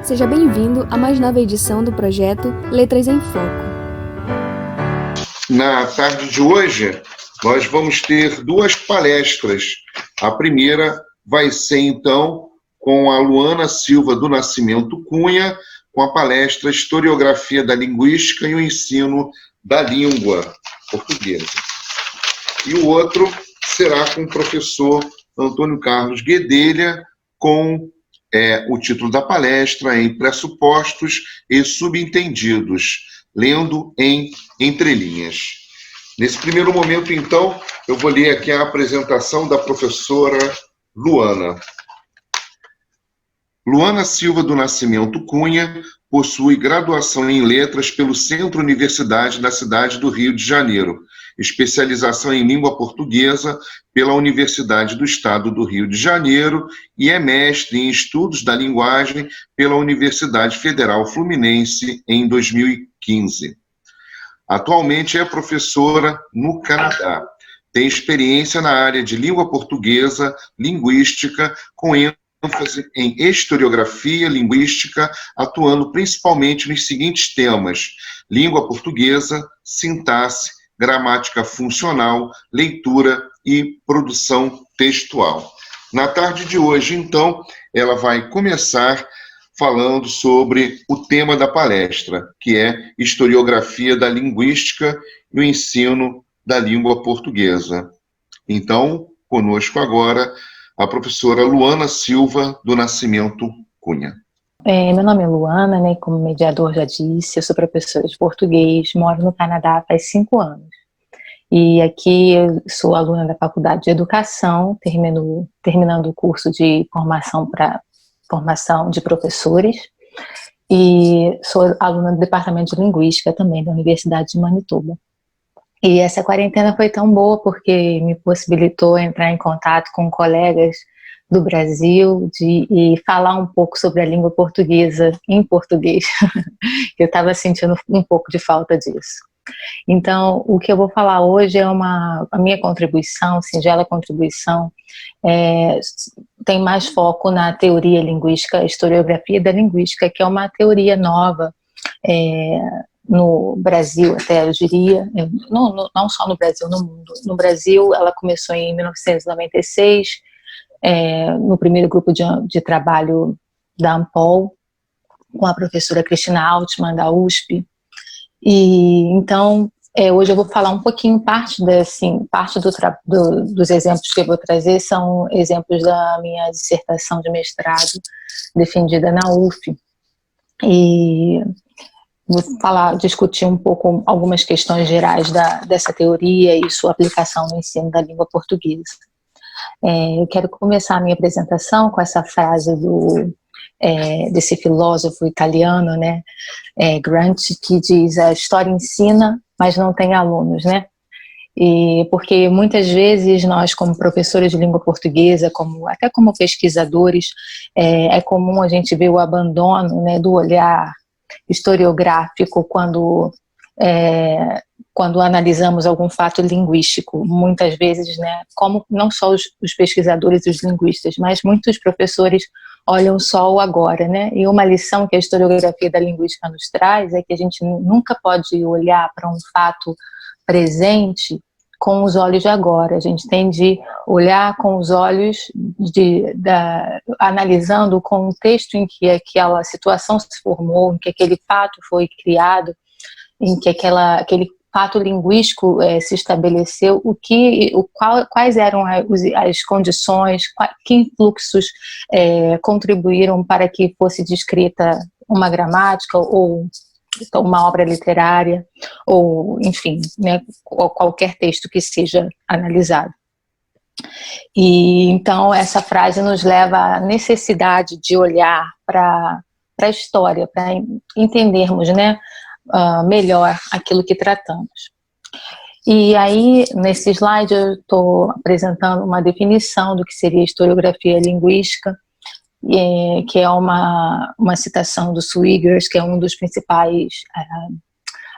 Seja bem-vindo à mais nova edição do projeto Letras em Foco. Na tarde de hoje, nós vamos ter duas palestras. A primeira vai ser, então, com a Luana Silva do Nascimento Cunha, com a palestra Historiografia da Linguística e o Ensino da Língua Portuguesa. E o outro será com o professor Antônio Carlos Guedelha, com o título da palestra em Pressupostos e Subentendidos, lendo em entrelinhas. Nesse primeiro momento, então, eu vou ler aqui a apresentação da professora Luana. Luana Silva do Nascimento Cunha possui graduação em Letras pelo Centro Universidade da cidade do Rio de Janeiro, especialização em Língua Portuguesa pela Universidade do Estado do Rio de Janeiro e é mestre em Estudos da Linguagem pela Universidade Federal Fluminense em 2015. Atualmente é professora no Canadá. Tem experiência na área de língua portuguesa, linguística, com ênfase em historiografia linguística, atuando principalmente nos seguintes temas: língua portuguesa, sintaxe, gramática funcional, leitura e produção textual. Na tarde de hoje, então, ela vai começar falando sobre o tema da palestra, que é Historiografia da Linguística e o Ensino da Língua Portuguesa. Então, conosco agora, a professora Luana Silva do Nascimento Cunha. Meu nome é Luana, né, como o mediador já disse, eu sou professora de português, moro no Canadá faz 5 anos. E aqui eu sou aluna da Faculdade de Educação, terminando o curso de formação de professores, e sou aluna do Departamento de Linguística também da Universidade de Manitoba. E essa quarentena foi tão boa porque me possibilitou entrar em contato com colegas do Brasil e falar um pouco sobre a língua portuguesa em português. Eu estava sentindo um pouco de falta disso. Então, o que eu vou falar hoje é a minha contribuição, singela contribuição, tem mais foco na teoria linguística, a historiografia da linguística, que é uma teoria nova no Brasil, até eu diria, não só no Brasil, no mundo. No Brasil, ela começou em 1996, no primeiro grupo de trabalho da ANPOL, com a professora Cristina Altman, da USP. E então, hoje eu vou falar um pouquinho, parte dos exemplos que eu vou trazer são exemplos da minha dissertação de mestrado defendida na UF. E vou discutir um pouco algumas questões gerais dessa teoria e sua aplicação no ensino da língua portuguesa. Eu quero começar a minha apresentação com essa frase desse filósofo italiano, né, Gramsci, que diz: a história ensina, mas não tem alunos, né? E porque muitas vezes nós, como professores de língua portuguesa, até como pesquisadores, é comum a gente ver o abandono, né, do olhar historiográfico quando analisamos algum fato linguístico. Muitas vezes, né, como não só os pesquisadores e os linguistas, mas muitos professores olham só o agora, né? E uma lição que a historiografia da linguística nos traz é que a gente nunca pode olhar para um fato presente com os olhos de agora. A gente tem de olhar com os olhos analisando o contexto em que aquela situação se formou, em que aquele fato foi criado, em que aquele fato linguístico se estabeleceu, quais eram as condições, que influxos contribuíram para que fosse descrita uma gramática ou uma obra literária, ou enfim, né, qualquer texto que seja analisado. E então essa frase nos leva à necessidade de olhar para a história, para entendermos, né, melhor aquilo que tratamos. E aí, nesse slide, eu estou apresentando uma definição do que seria historiografia linguística, que é uma citação do Swigert, que é um dos principais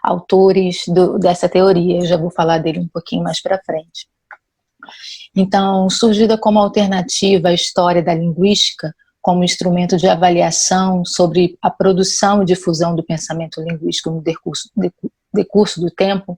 autores dessa teoria. Eu já vou falar dele um pouquinho mais para frente. Então, surgida como alternativa à história da linguística, como instrumento de avaliação sobre a produção e difusão do pensamento linguístico no decurso do tempo,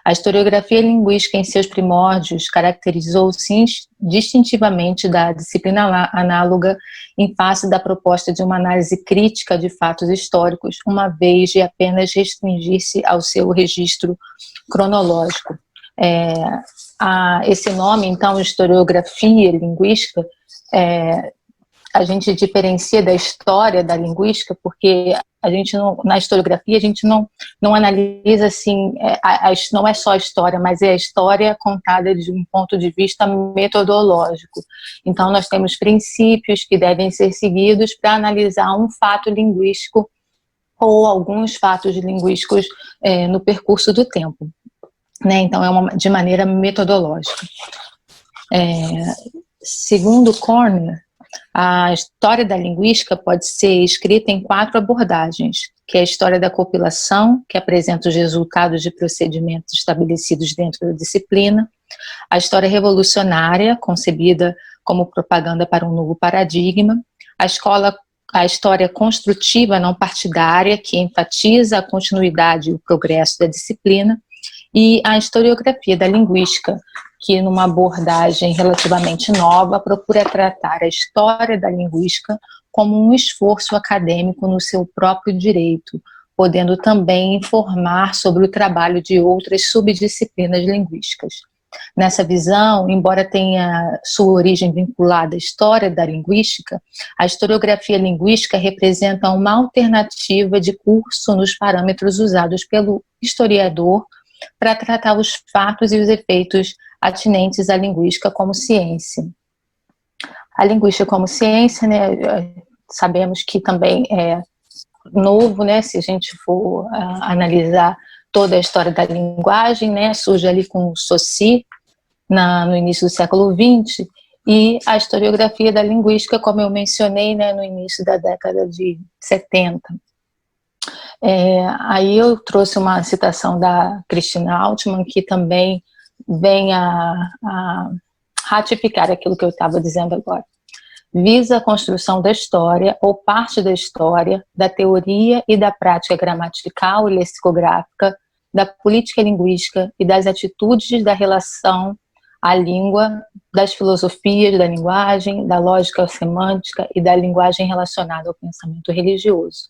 a historiografia linguística em seus primórdios caracterizou-se distintivamente da disciplina análoga em face da proposta de uma análise crítica de fatos históricos, uma vez de apenas restringir-se ao seu registro cronológico. Esse nome, então, historiografia linguística, a gente diferencia da história da linguística, porque a gente na historiografia a gente não analisa assim, não é só a história, mas é a história contada de um ponto de vista metodológico. Então nós temos princípios que devem ser seguidos para analisar um fato linguístico ou alguns fatos linguísticos no percurso do tempo, né? Então de maneira metodológica. Segundo Corner, a história da linguística pode ser escrita em 4 abordagens, que é a história da compilação, que apresenta os resultados de procedimentos estabelecidos dentro da disciplina, a história revolucionária, concebida como propaganda para um novo paradigma, a história construtiva não partidária, que enfatiza a continuidade e o progresso da disciplina, e a historiografia da linguística, que numa abordagem relativamente nova procura tratar a história da linguística como um esforço acadêmico no seu próprio direito, podendo também informar sobre o trabalho de outras subdisciplinas linguísticas. Nessa visão, embora tenha sua origem vinculada à história da linguística, a historiografia linguística representa uma alternativa de curso nos parâmetros usados pelo historiador para tratar os fatos e os efeitos atinentes à linguística como ciência. A linguística como ciência, né, sabemos que também é novo, né, se a gente for analisar toda a história da linguagem, né, surge ali com Saussure no início do século XX, e a historiografia da linguística, como eu mencionei, né, no início da década de 70. Aí eu trouxe uma citação da Christina Altman, que também vem a ratificar aquilo que eu estava dizendo agora. Visa a construção da história, ou parte da história, da teoria e da prática gramatical e lexicográfica, da política linguística e das atitudes da relação à língua, das filosofias da linguagem, da lógica semântica e da linguagem relacionada ao pensamento religioso.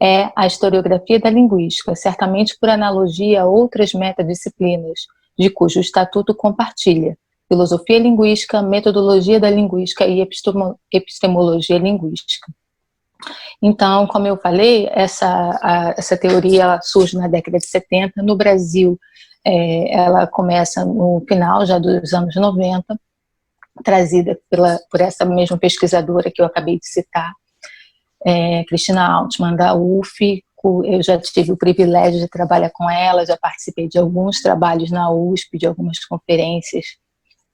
É a historiografia da linguística, certamente por analogia a outras metadisciplinas, de cujo estatuto compartilha filosofia linguística, metodologia da linguística e epistemologia linguística. Então, como eu falei, essa teoria surge na década de 70, no Brasil ela começa no final já dos anos 90, trazida por essa mesma pesquisadora que eu acabei de citar, Christina Altman, da UF. Eu já tive o privilégio de trabalhar com ela, já participei de alguns trabalhos na USP, de algumas conferências,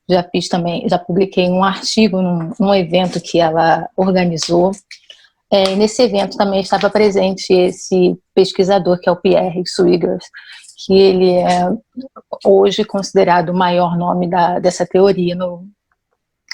já publiquei um artigo num evento que ela organizou. Nesse evento também estava presente esse pesquisador, que é o Pierre Swigert, que ele é hoje considerado o maior nome dessa teoria no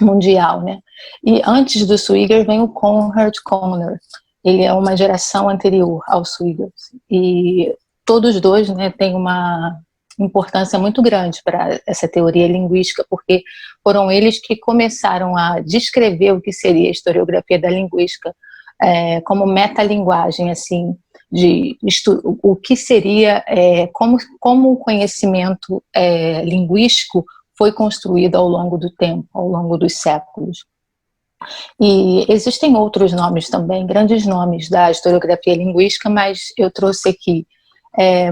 mundial, né? E antes do Swigert vem o Konrad Kohler. Ele é uma geração anterior ao Swigert, e todos dois, né, têm uma importância muito grande para essa teoria linguística, porque foram eles que começaram a descrever o que seria a historiografia da linguística como metalinguagem, assim, o que seria, como o conhecimento linguístico foi construído ao longo do tempo, ao longo dos séculos. E existem outros nomes também, grandes nomes da historiografia linguística, mas eu trouxe aqui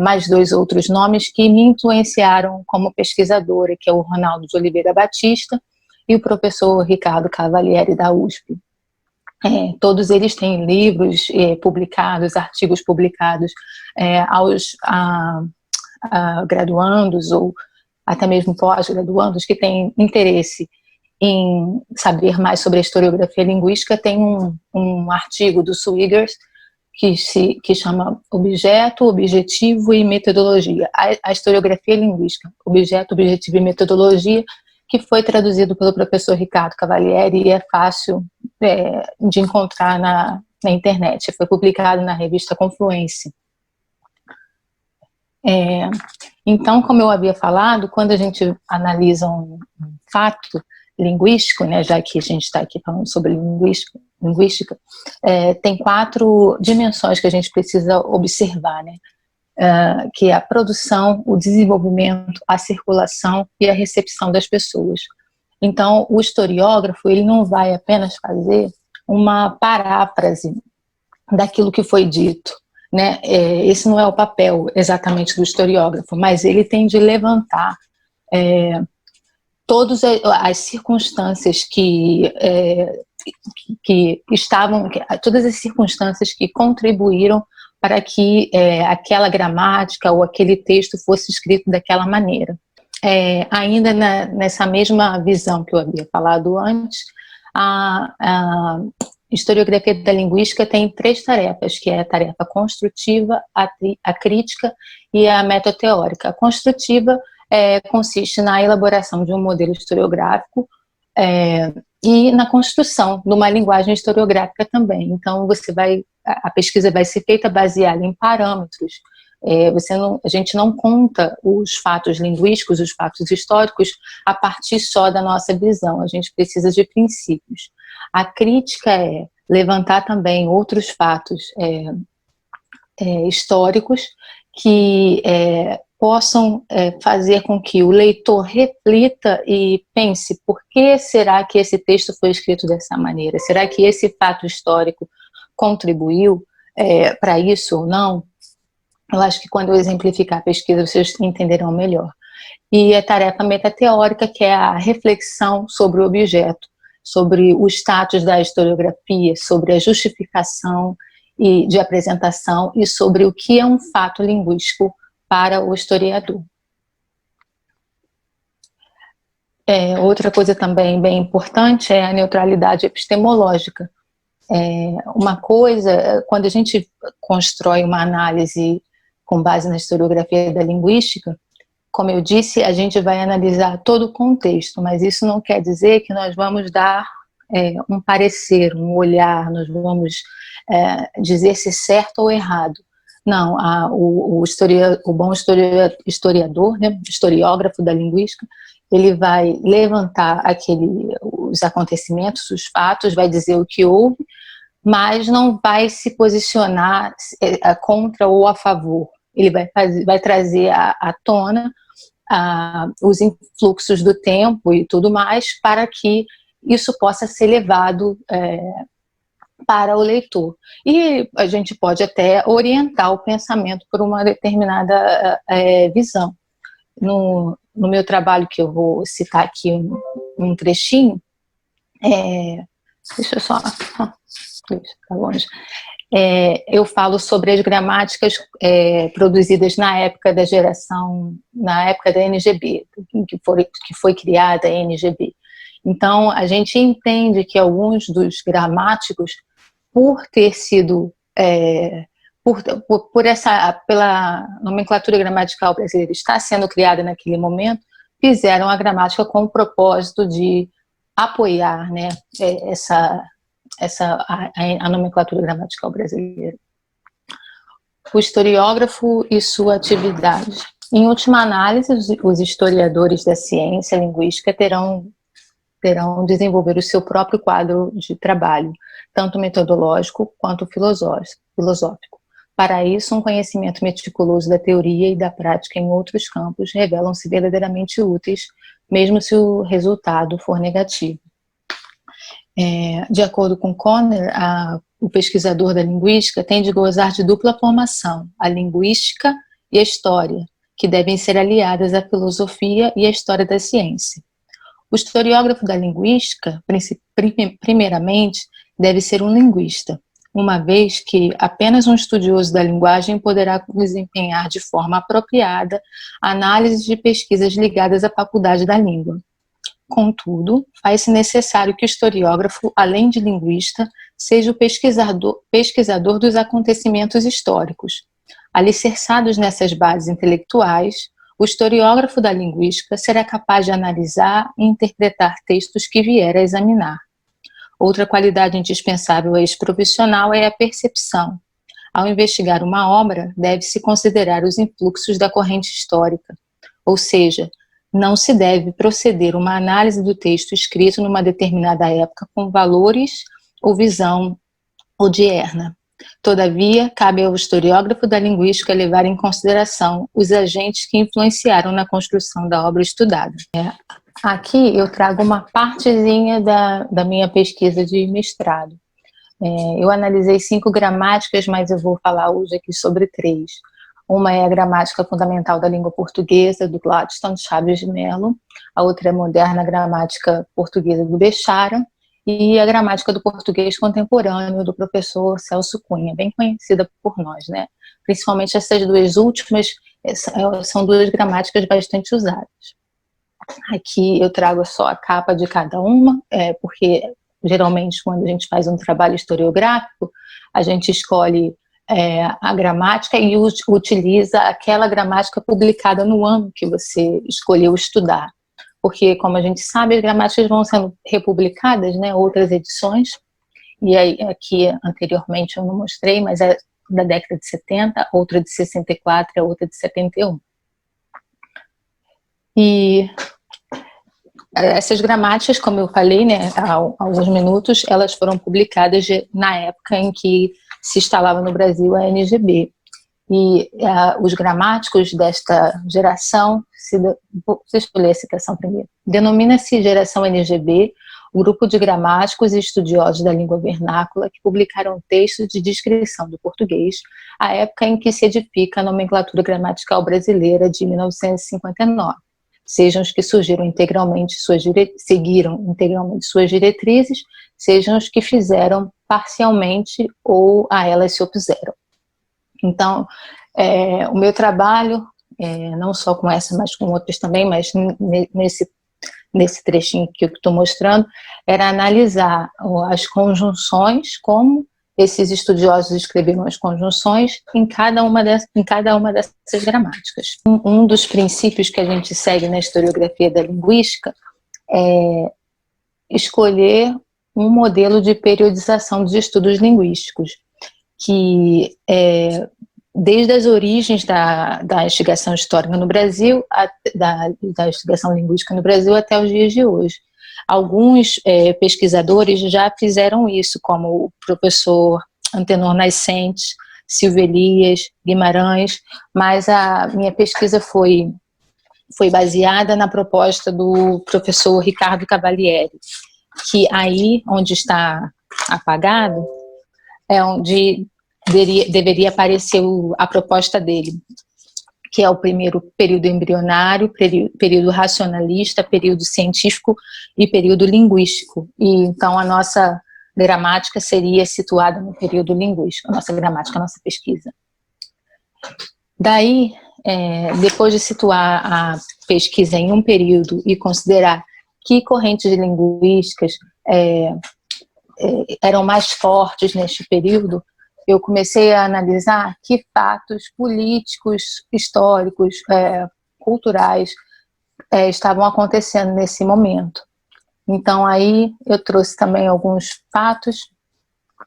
mais 2 outros nomes que me influenciaram como pesquisadora, que é o Ronaldo de Oliveira Batista e o professor Ricardo Cavalieri, da USP. Todos eles têm livros publicados, artigos publicados aos graduandos ou até mesmo pós-graduandos que têm interesse em saber mais sobre a historiografia linguística. Tem um artigo do Swigert que chama Objeto, Objetivo e Metodologia. A historiografia linguística, Objeto, Objetivo e Metodologia, que foi traduzido pelo professor Ricardo Cavalieri e é fácil de encontrar na internet. Foi publicado na revista Confluência. Então, como eu havia falado, quando a gente analisa um fato linguístico, né, já que a gente está aqui falando sobre linguística, tem 4 dimensões que a gente precisa observar, né, que é a produção, o desenvolvimento, a circulação e a recepção das pessoas. Então, o historiógrafo, ele não vai apenas fazer uma paráfrase daquilo que foi dito, né? Esse não é o papel exatamente do historiógrafo, mas ele tem de levantar todas as circunstâncias todas as circunstâncias que contribuíram para que aquela gramática ou aquele texto fosse escrito daquela maneira. Ainda nessa mesma visão que eu havia falado antes, a historiografia da linguística tem 3 tarefas, que é a tarefa construtiva, a crítica e a metoteórica. A construtiva consiste na elaboração de um modelo historiográfico e na construção de uma linguagem historiográfica também. Então, a pesquisa vai ser feita baseada em parâmetros. A gente não conta os fatos linguísticos, os fatos históricos, a partir só da nossa visão. A gente precisa de princípios. A crítica é levantar também outros fatos históricos que possam fazer com que o leitor reflita e pense: por que será que esse texto foi escrito dessa maneira? Será que esse fato histórico contribuiu para isso ou não? Eu acho que quando eu exemplificar a pesquisa, vocês entenderão melhor. E a tarefa metateórica, que é a reflexão sobre o objeto, sobre o status da historiografia, sobre a justificação de apresentação e sobre o que é um fato linguístico para o historiador. Outra coisa também bem importante é a neutralidade epistemológica. Uma coisa, quando a gente constrói uma análise com base na historiografia da linguística, como eu disse, a gente vai analisar todo o contexto, mas isso não quer dizer que nós vamos dar um parecer, um olhar, nós vamos dizer se certo ou errado. Não, o bom historiador, né, historiógrafo da linguística, ele vai levantar os acontecimentos, os fatos, vai dizer o que houve, mas não vai se posicionar contra ou a favor. Ele vai trazer à tona os influxos do tempo e tudo mais, para que isso possa ser levado para o leitor. E a gente pode até orientar o pensamento por uma determinada visão. No meu trabalho, que eu vou citar aqui um trechinho, deixa eu só... Tá longe. Eu falo sobre as gramáticas produzidas na época da NGB, que foi criada a NGB. Então, a gente entende que alguns dos gramáticos, por ter sido, pela nomenclatura gramatical brasileira estar sendo criada naquele momento, fizeram a gramática com o propósito de apoiar, né, a nomenclatura gramatical brasileira. O historiógrafo e sua atividade. Em última análise, os historiadores da ciência linguística terão de desenvolver o seu próprio quadro de trabalho, tanto metodológico quanto filosófico. Para isso, um conhecimento meticuloso da teoria e da prática em outros campos revelam-se verdadeiramente úteis, mesmo se o resultado for negativo. De acordo com Conner, o pesquisador da linguística tem de gozar de dupla formação, a linguística e a história, que devem ser aliadas à filosofia e à história da ciência. O historiógrafo da linguística, primeiramente, deve ser um linguista, uma vez que apenas um estudioso da linguagem poderá desempenhar de forma apropriada análises de pesquisas ligadas à faculdade da língua. Contudo, faz-se necessário que o historiógrafo, além de linguista, seja o pesquisador dos acontecimentos históricos. Alicerçados nessas bases intelectuais, O historiógrafo da linguística será capaz de analisar e interpretar textos que vier a examinar. Outra qualidade indispensável a esse profissional é a percepção. Ao investigar uma obra, deve-se considerar os influxos da corrente histórica, ou seja, não se deve proceder uma análise do texto escrito numa determinada época com valores ou visão odierna. Todavia, cabe ao historiógrafo da linguística levar em consideração os agentes que influenciaram na construção da obra estudada. Aqui eu trago uma partezinha da minha pesquisa de mestrado. Eu analisei 5 gramáticas, mas eu vou falar hoje aqui sobre 3. Uma é a gramática fundamental da língua portuguesa, do Gladstone Chaves de Mello. A outra é a moderna gramática portuguesa do Bechara. E a gramática do português contemporâneo, do professor Celso Cunha, bem conhecida por nós, né? Principalmente essas 2 últimas são 2 gramáticas bastante usadas. Aqui eu trago só a capa de cada uma, porque geralmente quando a gente faz um trabalho historiográfico, a gente escolhe a gramática e utiliza aquela gramática publicada no ano que você escolheu estudar. Porque, como a gente sabe, as gramáticas vão sendo republicadas, né, outras edições, e aí aqui anteriormente eu não mostrei, mas é da década de 70, outra de 64 e outra de 71. E essas gramáticas, como eu falei, né, há alguns minutos, elas foram publicadas na época em que se instalava no Brasil a NGB. E os gramáticos desta geração, deixa eu ler a citação primeiro, denomina-se geração NGB, o grupo de gramáticos e estudiosos da língua vernácula que publicaram textos de descrição do português à época em que se edifica a nomenclatura gramatical brasileira de 1959, sejam os que seguiram integralmente suas diretrizes, sejam os que fizeram parcialmente ou a elas se opuseram. Então, o meu trabalho, não só com essa, mas com outras também, mas nesse trechinho que eu estou mostrando, era analisar as conjunções, como esses estudiosos escreveram as conjunções em cada uma dessas gramáticas. Um dos princípios que a gente segue na historiografia da linguística é escolher um modelo de periodização dos estudos linguísticos, que desde as origens da investigação histórica no Brasil, da investigação linguística no Brasil até os dias de hoje. Alguns pesquisadores já fizeram isso, como o professor Antenor Nascentes, Silvio Elias, Guimarães, mas a minha pesquisa foi baseada na proposta do professor Ricardo Cavalieri, que aí, onde está apagado, é onde deveria aparecer a proposta dele, que é o primeiro período embrionário, período racionalista, período científico e período linguístico. E então a nossa gramática seria situada no período linguístico, a nossa gramática, a nossa pesquisa. Daí, depois de situar a pesquisa em um período e considerar que correntes linguísticas eram mais fortes neste período, eu comecei a analisar que fatos políticos, históricos, culturais estavam acontecendo nesse momento. Então aí eu trouxe também alguns fatos,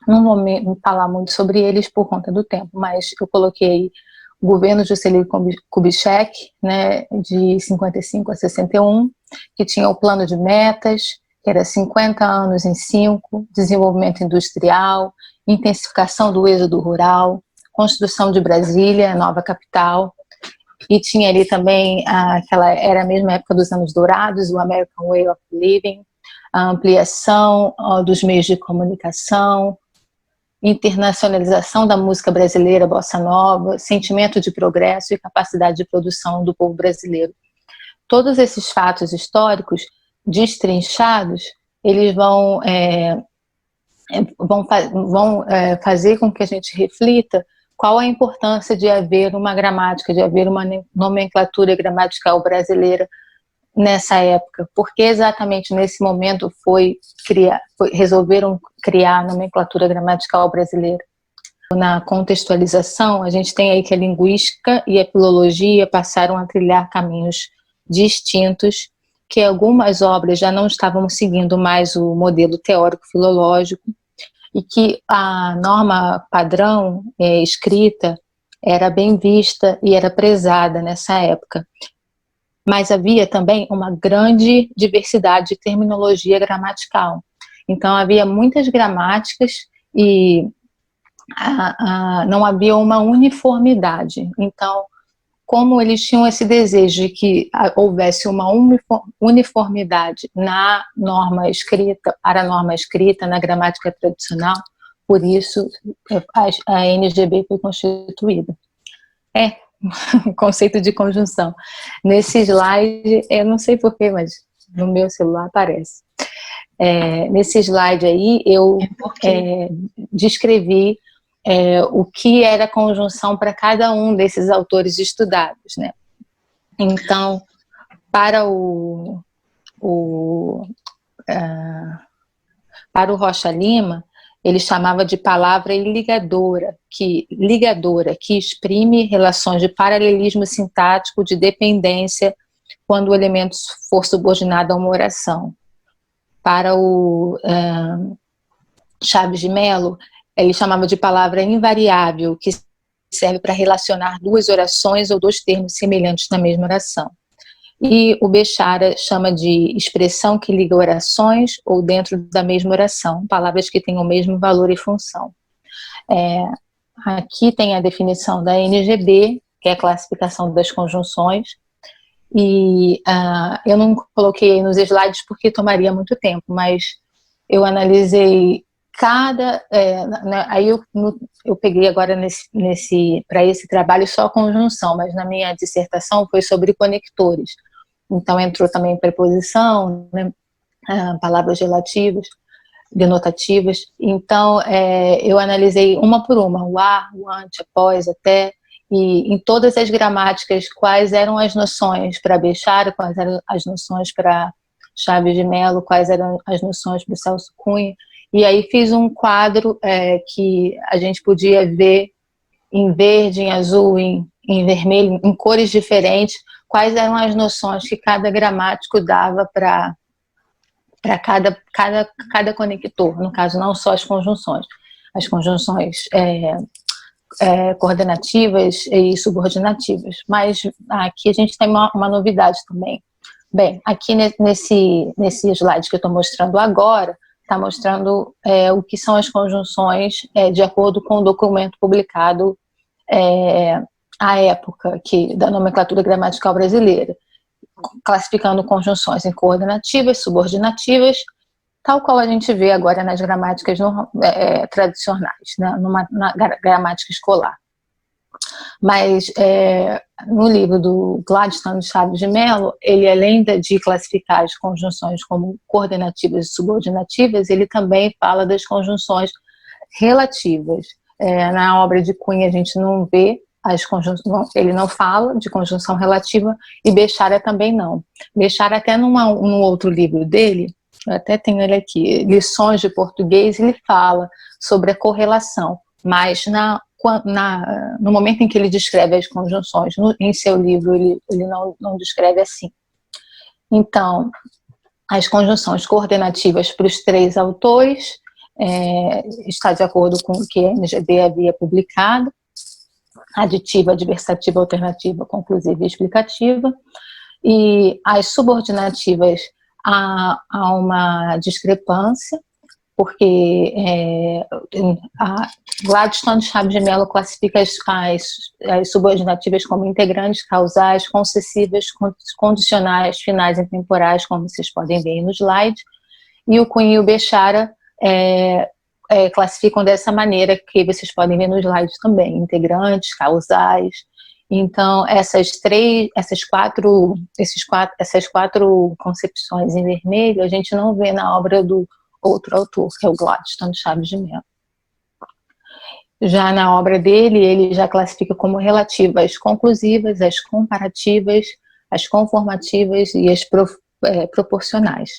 não vou falar muito sobre eles por conta do tempo, mas eu coloquei o governo Juscelino Kubitschek, né, de 55 a 61, que tinha o plano de metas, que era 50 anos em 5, desenvolvimento industrial, intensificação do êxodo rural, construção de Brasília, nova capital, e tinha ali também era a mesma época dos anos dourados, o American Way of Living, a ampliação dos meios de comunicação, internacionalização da música brasileira, bossa nova, sentimento de progresso e capacidade de produção do povo brasileiro. Todos esses fatos históricos destrinchados, eles vão fazer com que a gente reflita qual a importância de haver uma gramática, de haver uma nomenclatura gramatical brasileira nessa época, porque exatamente nesse momento resolveram criar a nomenclatura gramatical brasileira. Na contextualização, a gente tem aí que a linguística e a filologia passaram a trilhar caminhos distintos, que algumas obras já não estavam seguindo mais o modelo teórico-filológico e que a norma padrão escrita era bem vista e era prezada nessa época. Mas havia também uma grande diversidade de terminologia gramatical. Então, havia muitas gramáticas e não havia uma uniformidade. Então, como eles tinham esse desejo de que houvesse uma uniformidade na norma escrita, para a norma escrita, na gramática tradicional, por isso a NGB foi constituída. Conceito de conjunção. Nesse slide, eu não sei porquê, mas no meu celular aparece. Nesse slide aí, eu descrevi o que era a conjunção para cada um desses autores estudados, né? Então, para o Rocha Lima, ele chamava de palavra ligadora, que exprime relações de paralelismo sintático, de dependência, quando o elemento for subordinado a uma oração. Para o Chaves de Mello, ele chamava de palavra invariável, que serve para relacionar duas orações ou dois termos semelhantes na mesma oração. E o Bechara chama de expressão que liga orações ou dentro da mesma oração, palavras que têm o mesmo valor e função. Aqui tem a definição da NGB, que é a classificação das conjunções, e eu não coloquei nos slides porque tomaria muito tempo, mas eu analisei aí eu peguei agora para esse trabalho só a conjunção, mas na minha dissertação foi sobre conectores. Então entrou também preposição, né, palavras relativas, denotativas. Então eu analisei uma por uma, o a, o ante, após, até, e em todas as gramáticas quais eram as noções para Bechara, quais eram as noções para Chaves de Mello, quais eram as noções para Celso Cunha. E aí fiz um quadro que a gente podia ver em verde, em azul, em vermelho, em cores diferentes, quais eram as noções que cada gramático dava para cada conector, no caso não só as conjunções coordenativas e subordinativas. Mas aqui a gente tem uma novidade também. Bem, aqui nesse slide que eu estou mostrando agora, está mostrando o que são as conjunções de acordo com o documento publicado à época da nomenclatura gramatical brasileira, classificando conjunções em coordenativas, subordinativas, tal qual a gente vê agora nas gramáticas tradicionais, né, na gramática escolar. Mas no livro do Gladstone Chaves de Mello, ele, além de classificar as conjunções como coordenativas e subordinativas, ele também fala das conjunções relativas. Na obra de Cunha a gente não vê ele não fala de conjunção relativa, e Bechara também não. Bechara, até num outro livro dele, eu até tenho ele aqui, Lições de Português, ele fala sobre a correlação, mas no momento em que ele descreve as conjunções em seu livro, ele não descreve assim. Então, as conjunções coordenativas para os três autores está de acordo com o que a NGB havia publicado: aditiva, adversativa, alternativa, conclusiva e explicativa. E as subordinativas há uma discrepância, porque a Gladstone Chaves de Mello classifica as subordinativas como integrantes, causais, concessivas, condicionais, finais e temporais, como vocês podem ver aí no slide, e o Cunha e o Bechara classificam dessa maneira, que vocês podem ver no slide também: integrantes, causais. Então essas quatro concepções em vermelho a gente não vê na obra do outro autor, que é o Gladstone Chaves de Mello. Já na obra dele, ele já classifica como relativa as conclusivas, as comparativas, as conformativas e as proporcionais.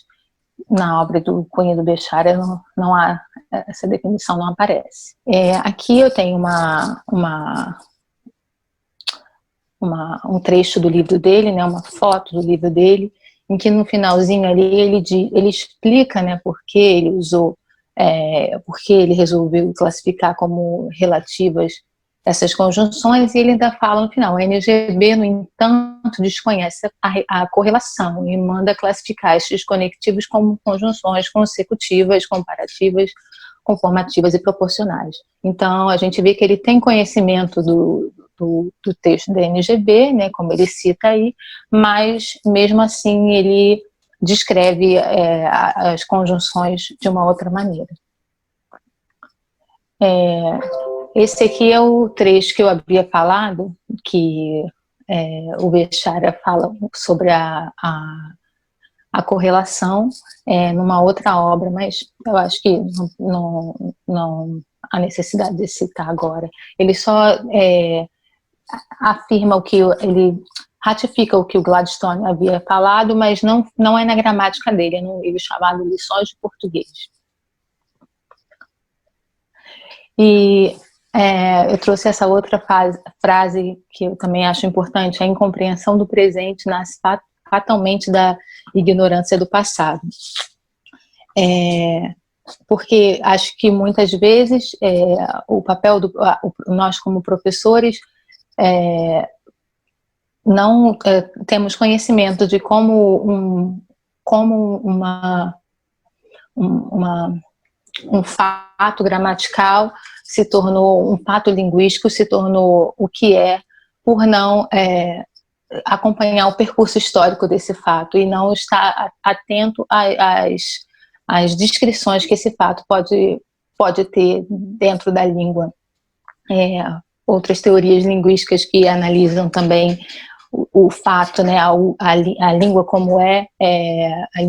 Na obra do Cunha e do Bechara não há essa definição não aparece. Aqui eu tenho um trecho do livro dele, né, uma foto do livro dele, em que no finalzinho ali ele explica, né, por que ele usou, por que ele resolveu classificar como relativas essas conjunções, e ele ainda fala no final: a NGB, no entanto, desconhece a correlação e manda classificar estes conectivos como conjunções consecutivas, comparativas, conformativas e proporcionais. Então, a gente vê que ele tem conhecimento do texto da NGB, né, como ele cita aí, mas, mesmo assim, ele descreve as conjunções de uma outra maneira. Esse aqui é o trecho que eu havia falado, que o Bechara fala sobre a correlação numa outra obra, mas eu acho que não há necessidade de citar agora. Ele só afirma ele ratifica o que o Gladstone havia falado, mas não é na gramática dele, é num livro chamado Lições de Português. E eu trouxe essa outra frase que eu também acho importante: a incompreensão do presente nasce fatalmente da ignorância do passado. Porque acho que muitas vezes o papel nós como professores não temos conhecimento de como um fato gramatical se tornou, um fato linguístico se tornou o que é, por não acompanhar o percurso histórico desse fato e não estar atento às descrições que esse fato pode ter dentro da língua. Outras teorias linguísticas que analisam também o fato, né, a língua como a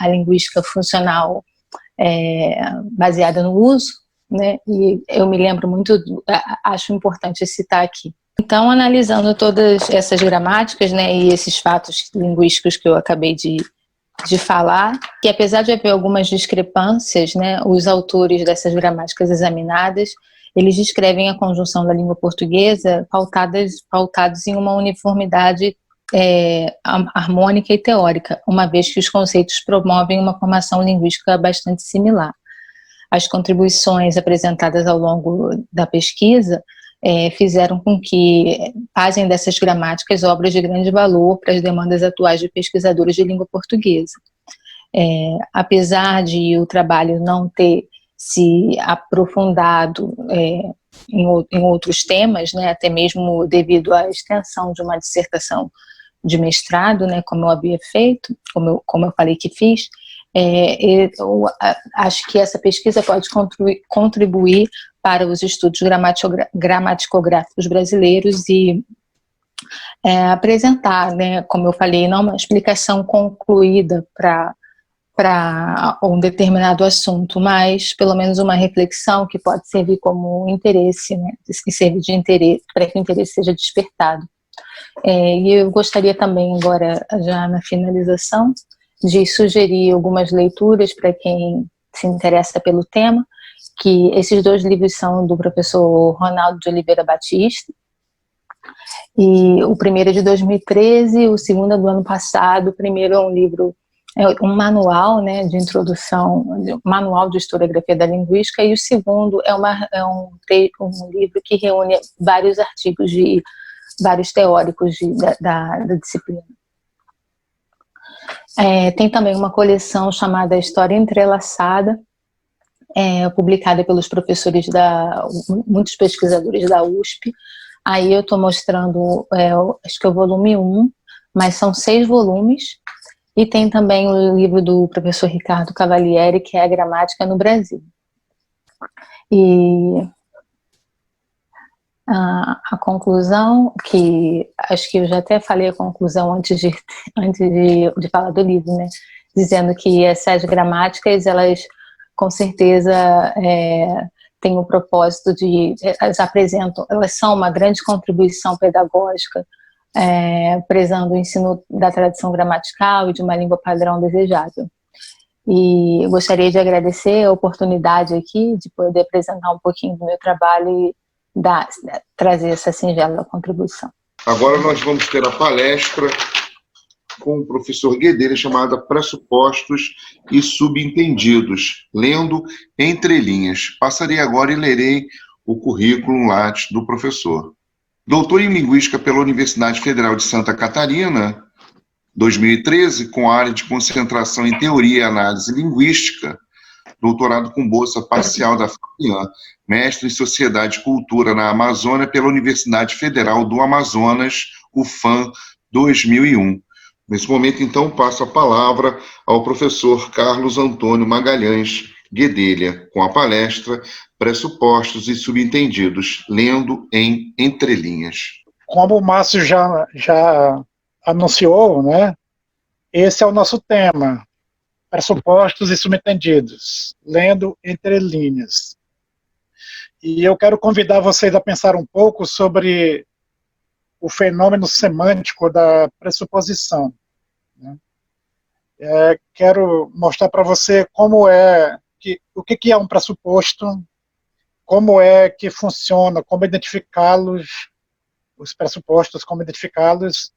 linguística funcional baseada no uso, né, e eu me lembro muito, acho importante citar aqui. Então, analisando todas essas gramáticas, né, e esses fatos linguísticos que eu acabei de falar, que apesar de haver algumas discrepâncias, né, os autores dessas gramáticas examinadas, eles descrevem a conjunção da língua portuguesa pautados em uma uniformidade harmônica e teórica, uma vez que os conceitos promovem uma formação linguística bastante similar. As contribuições apresentadas ao longo da pesquisa fizeram com que fazem dessas gramáticas obras de grande valor para as demandas atuais de pesquisadores de língua portuguesa. Apesar de o trabalho não ter se aprofundado em outros temas, né, até mesmo devido à extensão de uma dissertação de mestrado, né, como eu havia feito, como eu falei que fiz, eu acho que essa pesquisa pode contribuir para os estudos gramaticográficos brasileiros e apresentar, né, como eu falei, não uma explicação concluída para um determinado assunto, mas pelo menos uma reflexão que pode servir como interesse, né, que serve de interesse, para que o interesse seja despertado. E eu gostaria também, agora, já na finalização, de sugerir algumas leituras para quem se interessa pelo tema, que esses 2 livros são do professor Ronaldo de Oliveira Batista, e o primeiro é de 2013, o segundo é do ano passado. O primeiro é um livro, um manual, né, de introdução, manual de historiografia da linguística, e o segundo é um livro que reúne vários artigos de vários teóricos da disciplina. Tem também uma coleção chamada História Entrelaçada, publicada pelos professores muitos pesquisadores da USP. Aí eu estou mostrando, acho que é o volume 1, mas são 6 volumes, e tem também o livro do professor Ricardo Cavalieri, que é a Gramática no Brasil. E a conclusão, que acho que eu já até falei a conclusão antes de falar do livro, né? Dizendo que essas gramáticas, elas com certeza têm o propósito elas são uma grande contribuição pedagógica, prezando o ensino da tradição gramatical e de uma língua padrão desejável. E eu gostaria de agradecer a oportunidade aqui de poder apresentar um pouquinho do meu trabalho e trazer essa singela contribuição. Agora nós vamos ter a palestra com o professor Guedelha, chamada Pressupostos e Subentendidos, lendo entre linhas. Passarei agora e lerei o currículo Lattes do professor. Doutor em Linguística pela Universidade Federal de Santa Catarina, 2013, com área de concentração em Teoria e Análise Linguística, doutorado com bolsa parcial da FAPIAN, mestre em Sociedade e Cultura na Amazônia pela Universidade Federal do Amazonas, UFAM, 2001. Nesse momento, então, passo a palavra ao professor Carlos Antônio Magalhães Guedelha, com a palestra Pressupostos e Subentendidos, lendo em entrelinhas. Como o Márcio já anunciou, né? Esse é o nosso tema, pressupostos e subentendidos, lendo entre linhas. E eu quero convidar vocês a pensar um pouco sobre o fenômeno semântico da pressuposição. Né? Quero mostrar para você o que é um pressuposto, como é que funciona, como identificá-los, os pressupostos, como identificá-los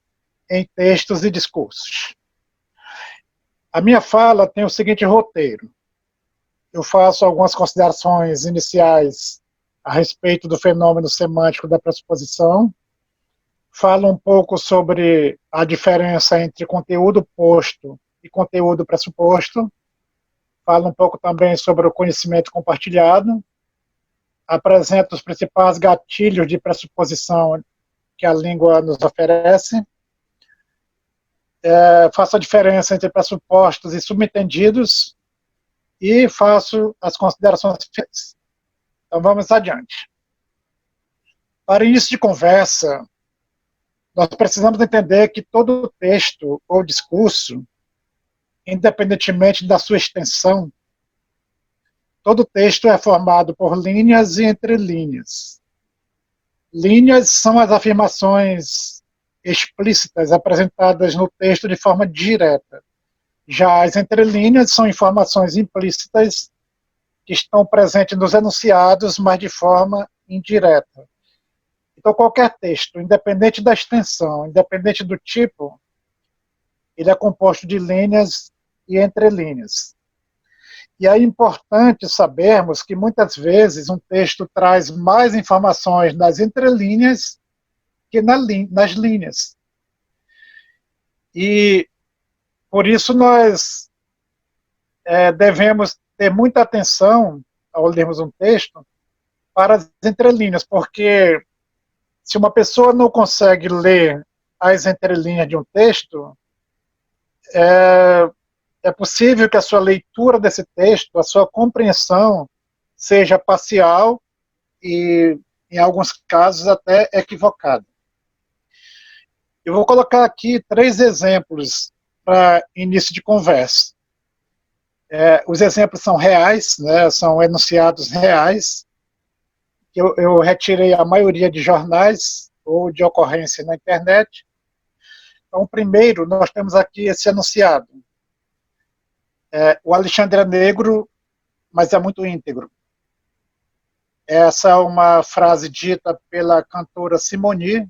em textos e discursos. A minha fala tem o seguinte roteiro. Eu faço algumas considerações iniciais a respeito do fenômeno semântico da pressuposição, falo um pouco sobre a diferença entre conteúdo posto e conteúdo pressuposto, falo um pouco também sobre o conhecimento compartilhado, apresento os principais gatilhos de pressuposição que a língua nos oferece, faço a diferença entre pressupostos e subentendidos e faço as considerações finais. Então vamos adiante. Para início de conversa, nós precisamos entender que todo texto ou discurso, independentemente da sua extensão, todo texto é formado por linhas e entrelinhas. Linhas são as afirmações explícitas apresentadas no texto de forma direta. Já as entrelinhas são informações implícitas que estão presentes nos enunciados, mas de forma indireta. Então, qualquer texto, independente da extensão, independente do tipo, ele é composto de linhas e entrelinhas. E é importante sabermos que, muitas vezes, um texto traz mais informações nas entrelinhas que nas linhas. E, por isso, nós devemos ter muita atenção, ao lermos um texto, para as entrelinhas, porque se uma pessoa não consegue ler as entrelinhas de um texto, é possível que a sua leitura desse texto, a sua compreensão, seja parcial e, em alguns casos, até equivocada. Eu vou colocar aqui 3 exemplos para início de conversa. Os exemplos são reais, né, são enunciados reais. Eu retirei a maioria de jornais ou de ocorrência na internet. Então, primeiro, nós temos aqui esse enunciado. O Alexandre é negro, mas é muito íntegro. Essa é uma frase dita pela cantora Simone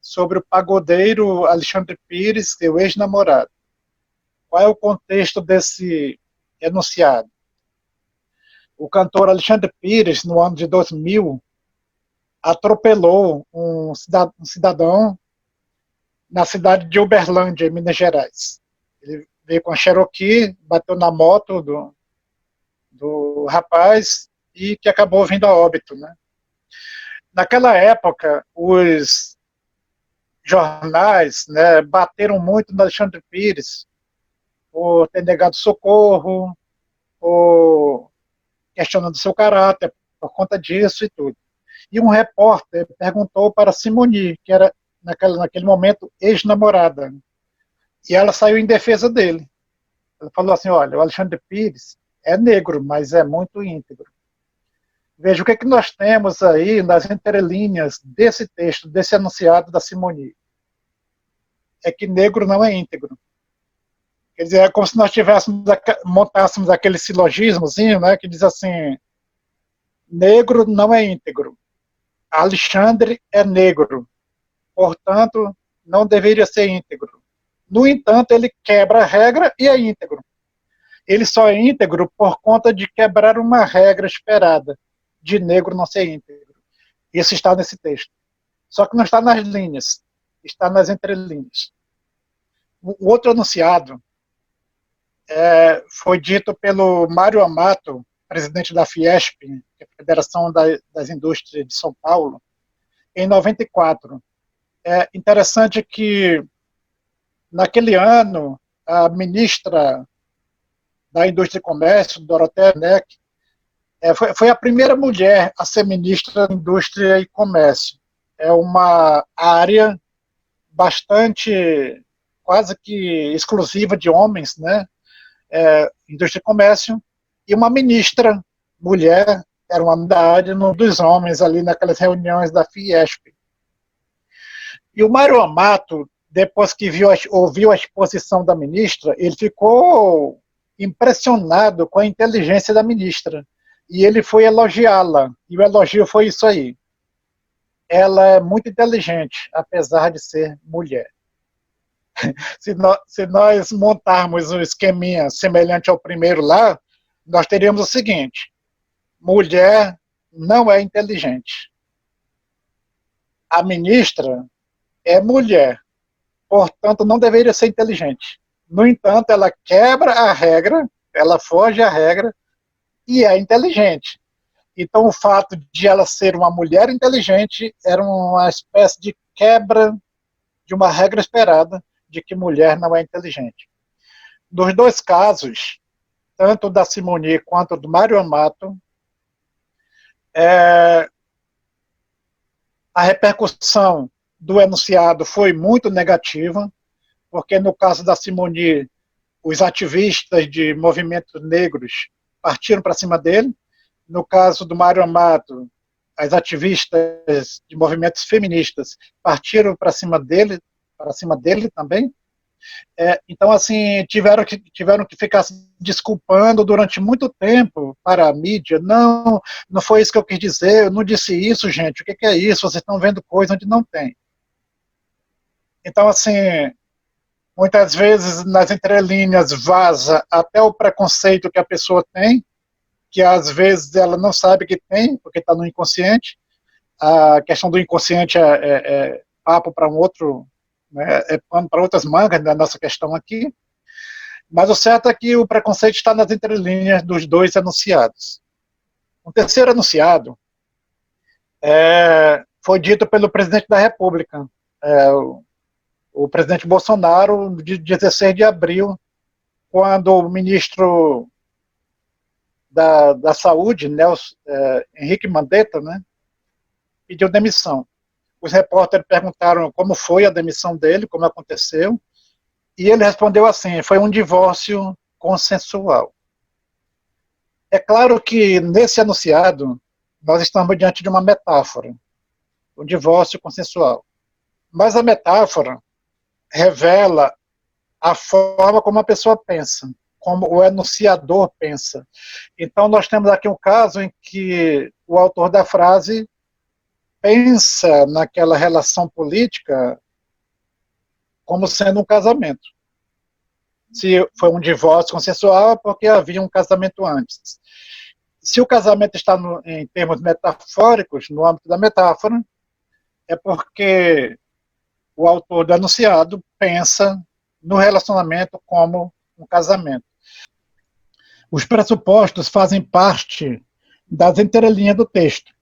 sobre o pagodeiro Alexandre Pires, seu ex-namorado. Qual é o contexto desse enunciado? O cantor Alexandre Pires, no ano de 2000, atropelou um cidadão na cidade de Uberlândia, em Minas Gerais. Ele veio com a Cherokee, bateu na moto do rapaz e que acabou vindo a óbito. Né? Naquela época, os jornais, né, bateram muito no Alexandre Pires por ter negado socorro, por questionando seu caráter por conta disso e tudo. E um repórter perguntou para Simone, que era, naquele momento, ex-namorada. E ela saiu em defesa dele. Ela falou assim, olha, o Alexandre Pires é negro, mas é muito íntegro. Veja, o que é que nós temos aí nas entrelinhas desse texto, desse enunciado da Simone? É que negro não é íntegro. Quer dizer, é como se nós montássemos aquele silogismozinho, né, que diz assim: negro não é íntegro, Alexandre é negro, portanto, não deveria ser íntegro. No entanto, ele quebra a regra e é íntegro. Ele só é íntegro por conta de quebrar uma regra esperada, de negro não ser íntegro. Isso está nesse texto. Só que não está nas linhas, está nas entrelinhas. O outro enunciado foi dito pelo Mário Amato, presidente da Fiesp, que é a Federação das Indústrias de São Paulo, em 94. É interessante que, naquele ano, a ministra da Indústria e Comércio, Dorothea Neck, foi a primeira mulher a ser ministra da Indústria e Comércio. É uma área bastante, quase que exclusiva de homens, né? Indústria e Comércio, e uma ministra, mulher, era uma da área dos homens ali naquelas reuniões da Fiesp. E o Mário Amato, depois que ouviu a exposição da ministra, ele ficou impressionado com a inteligência da ministra. E ele foi elogiá-la. E o elogio foi isso aí: ela é muito inteligente, apesar de ser mulher. Se nós montarmos um esqueminha semelhante ao primeiro lá, nós teríamos o seguinte: mulher não é inteligente. A ministra é mulher, portanto não deveria ser inteligente. No entanto, ela quebra a regra, ela foge à regra e é inteligente. Então, o fato de ela ser uma mulher inteligente era uma espécie de quebra de uma regra esperada de que mulher não é inteligente. Nos dois casos, tanto da Simone quanto do Mário Amato, a repercussão do enunciado foi muito negativa, porque no caso da Simone, os ativistas de movimentos negros partiram para cima dele. No caso do Mário Amato, as ativistas de movimentos feministas partiram para cima dele também. Então, assim, tiveram que ficar se desculpando durante muito tempo para a mídia. Não foi isso que eu quis dizer, eu não disse isso, gente, o que é isso? Vocês estão vendo coisa onde não tem. Então, assim, muitas vezes nas entrelinhas vaza até o preconceito que a pessoa tem, que às vezes ela não sabe que tem, porque está no inconsciente. A questão do inconsciente é papo para um outro, né, é pano para outras mangas da nossa questão aqui. Mas o certo é que o preconceito está nas entrelinhas dos dois enunciados. O terceiro enunciado foi dito pelo presidente da República, o presidente Bolsonaro, de 16 de abril, quando o ministro da Saúde, Henrique Mandetta, né, pediu demissão. Os repórteres perguntaram como foi a demissão dele, como aconteceu, e ele respondeu assim: foi um divórcio consensual. É claro que nesse enunciado nós estamos diante de uma metáfora, um divórcio consensual. Mas a metáfora revela a forma como a pessoa pensa, como o enunciador pensa. Então, nós temos aqui um caso em que o autor da frase pensa naquela relação política como sendo um casamento. Se foi um divórcio consensual, é porque havia um casamento antes. Se o casamento está em termos metafóricos, no âmbito da metáfora, é porque o autor do enunciado pensa no relacionamento como um casamento. Os pressupostos fazem parte das entrelinhas do texto,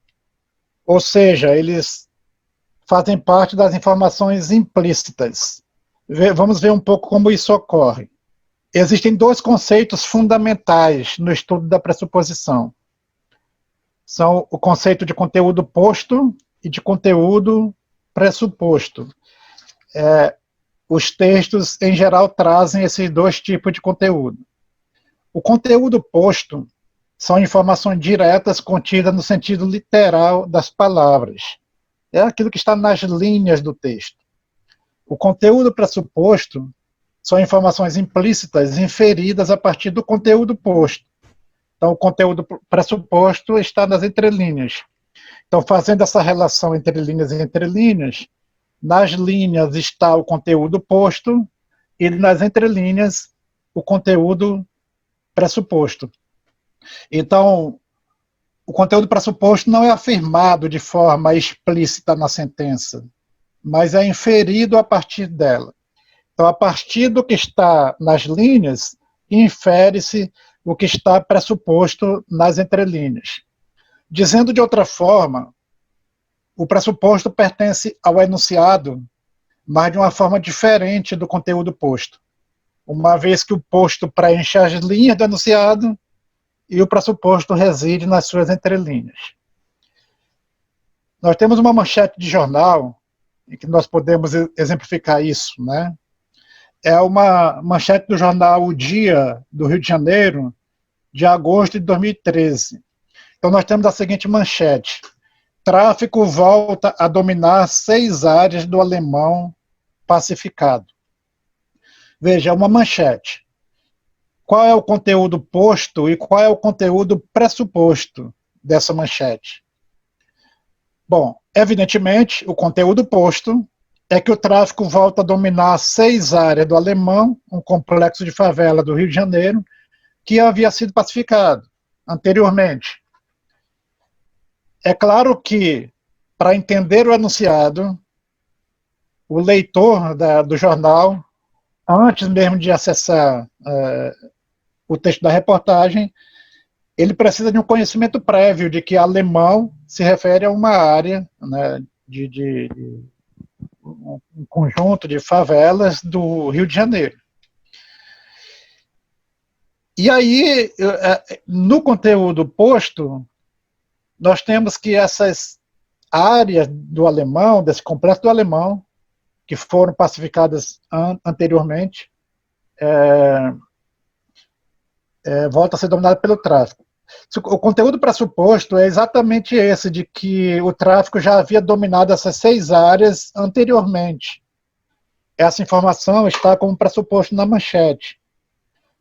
ou seja, eles fazem parte das informações implícitas. Vamos ver um pouco como isso ocorre. Existem dois conceitos fundamentais no estudo da pressuposição. São o conceito de conteúdo posto e de conteúdo pressuposto. Os textos, em geral, trazem esses dois tipos de conteúdo. O conteúdo posto são informações diretas contidas no sentido literal das palavras. É aquilo que está nas linhas do texto. O conteúdo pressuposto são informações implícitas inferidas a partir do conteúdo posto. Então, o conteúdo pressuposto está nas entrelinhas. Então, fazendo essa relação entre linhas e entrelinhas, nas linhas está o conteúdo posto e nas entrelinhas o conteúdo pressuposto. Então, o conteúdo pressuposto não é afirmado de forma explícita na sentença, mas é inferido a partir dela. Então, a partir do que está nas linhas, infere-se o que está pressuposto nas entrelinhas. Dizendo de outra forma, o pressuposto pertence ao enunciado, mas de uma forma diferente do conteúdo posto, uma vez que o posto preenche as linhas do enunciado e o pressuposto reside nas suas entrelinhas. Nós temos uma manchete de jornal em que nós podemos exemplificar isso, né? É uma manchete do jornal O Dia, do Rio de Janeiro, de agosto de 2013. Então nós temos a seguinte manchete: tráfico volta a dominar 6 áreas do Alemão pacificado. Veja, é uma manchete. Qual é o conteúdo posto e qual é o conteúdo pressuposto dessa manchete? Bom, evidentemente, o conteúdo posto é que o tráfico volta a dominar 6 áreas do Alemão, um complexo de favela do Rio de Janeiro, que havia sido pacificado anteriormente. É claro que, para entender o enunciado, o leitor do jornal, antes mesmo de acessar o texto da reportagem, ele precisa de um conhecimento prévio de que alemão se refere a uma área, né, de um conjunto de favelas do Rio de Janeiro. E aí, no conteúdo posto, nós temos que essas áreas do Alemão, desse complexo do Alemão, que foram pacificadas anteriormente, volta a ser dominada pelo tráfico. O conteúdo pressuposto é exatamente esse, de que o tráfico já havia dominado essas 6 áreas anteriormente. Essa informação está como pressuposto na manchete.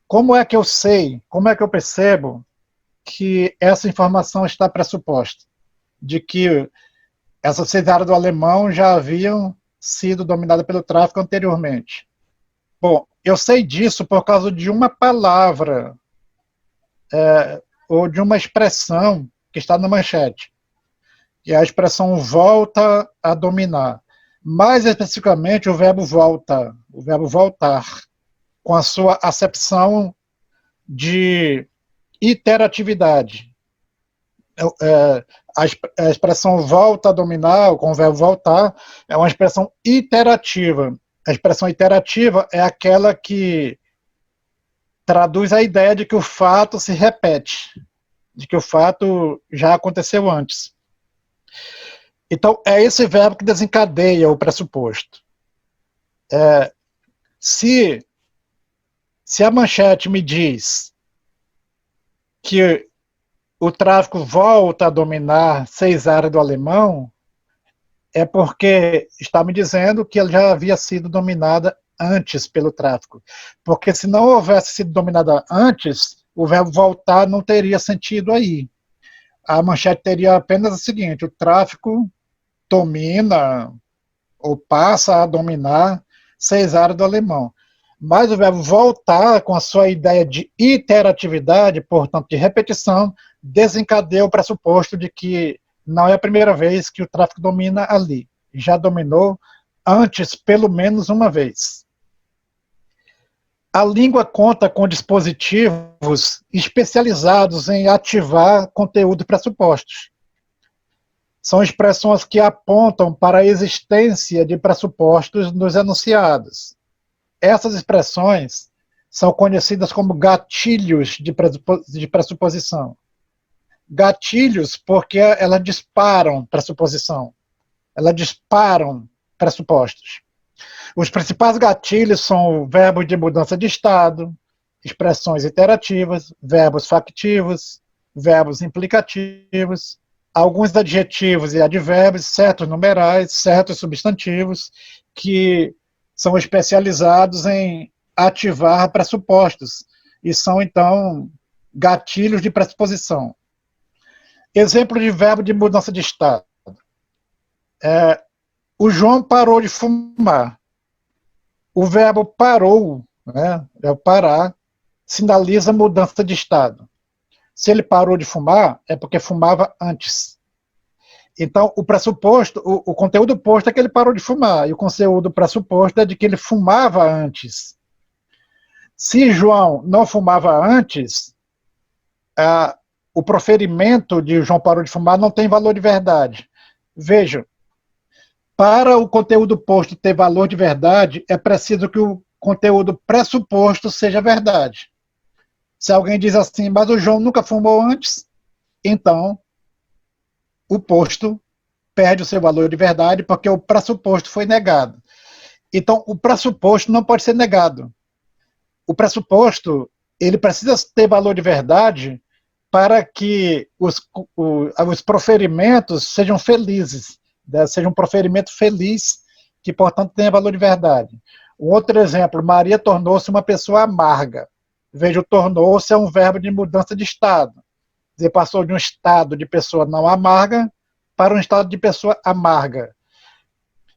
Como é que eu sei, como é que eu percebo que essa informação está pressuposta? De que essas 6 áreas do Alemão já haviam sido dominadas pelo tráfico anteriormente. Bom, eu sei disso por causa de uma palavra, ou de uma expressão que está na manchete, que é a expressão volta a dominar. Mais especificamente, o verbo volta, o verbo voltar, com a sua acepção de iteratividade. A expressão volta a dominar, com o verbo voltar, é uma expressão iterativa. A expressão iterativa é aquela que traduz a ideia de que o fato se repete, de que o fato já aconteceu antes. Então, é esse verbo que desencadeia o pressuposto. Se a manchete me diz que o tráfico volta a dominar 6 áreas do Alemão, é porque está me dizendo que ela já havia sido dominada antes pelo tráfico. Porque se não houvesse sido dominada antes, o verbo voltar não teria sentido aí. A manchete teria apenas o seguinte: o tráfico domina ou passa a dominar 6 áreas do Alemão. Mas o verbo voltar, com a sua ideia de iteratividade, portanto de repetição, desencadeia o pressuposto de que não é a primeira vez que o tráfico domina ali. Já dominou antes pelo menos uma vez. A língua conta com dispositivos especializados em ativar conteúdo pressupostos. São expressões que apontam para a existência de pressupostos nos enunciados. Essas expressões são conhecidas como gatilhos de pressuposição. Gatilhos porque elas disparam pressuposição. Elas disparam pressupostos. Os principais gatilhos são o verbo de mudança de estado, expressões iterativas, verbos factivos, verbos implicativos, alguns adjetivos e advérbios, certos numerais, certos substantivos, que são especializados em ativar pressupostos, e são, então, gatilhos de pressuposição. Exemplo de verbo de mudança de estado. O João parou de fumar. O verbo parou, né, é o parar, sinaliza mudança de estado. Se ele parou de fumar, é porque fumava antes. Então, o pressuposto, o conteúdo posto é que ele parou de fumar, e o conteúdo pressuposto é de que ele fumava antes. Se João não fumava antes, o proferimento de João parou de fumar não tem valor de verdade. Veja, para o conteúdo posto ter valor de verdade, é preciso que o conteúdo pressuposto seja verdade. Se alguém diz assim, mas o João nunca fumou antes, então o posto perde o seu valor de verdade porque o pressuposto foi negado. Então, o pressuposto não pode ser negado. O pressuposto, ele precisa ter valor de verdade para que os proferimentos sejam felizes, né? Seja um proferimento feliz, que, portanto, tenha valor de verdade. Um outro exemplo, Maria tornou-se uma pessoa amarga. Veja, o tornou-se é um verbo de mudança de estado. Quer dizer, passou de um estado de pessoa não amarga para um estado de pessoa amarga.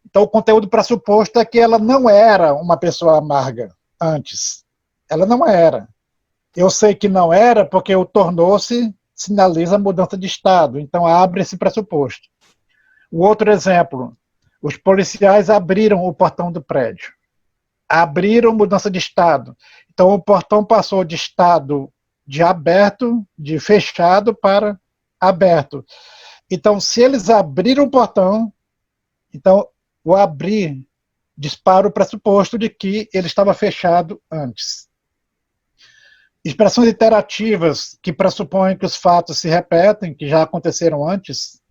Então, o conteúdo pressuposto é que ela não era uma pessoa amarga antes. Ela não era. Eu sei que não era porque o tornou-se sinaliza a mudança de estado. Então, abre esse pressuposto. O outro exemplo, os policiais abriram o portão do prédio. Abriram mudança de estado. Então, o portão passou de estado de aberto, de fechado, para aberto. Então, se eles abriram o portão, então, o abrir dispara o pressuposto de que ele estava fechado antes. Expressões iterativas que pressupõem que os fatos se repetem, que já aconteceram antes.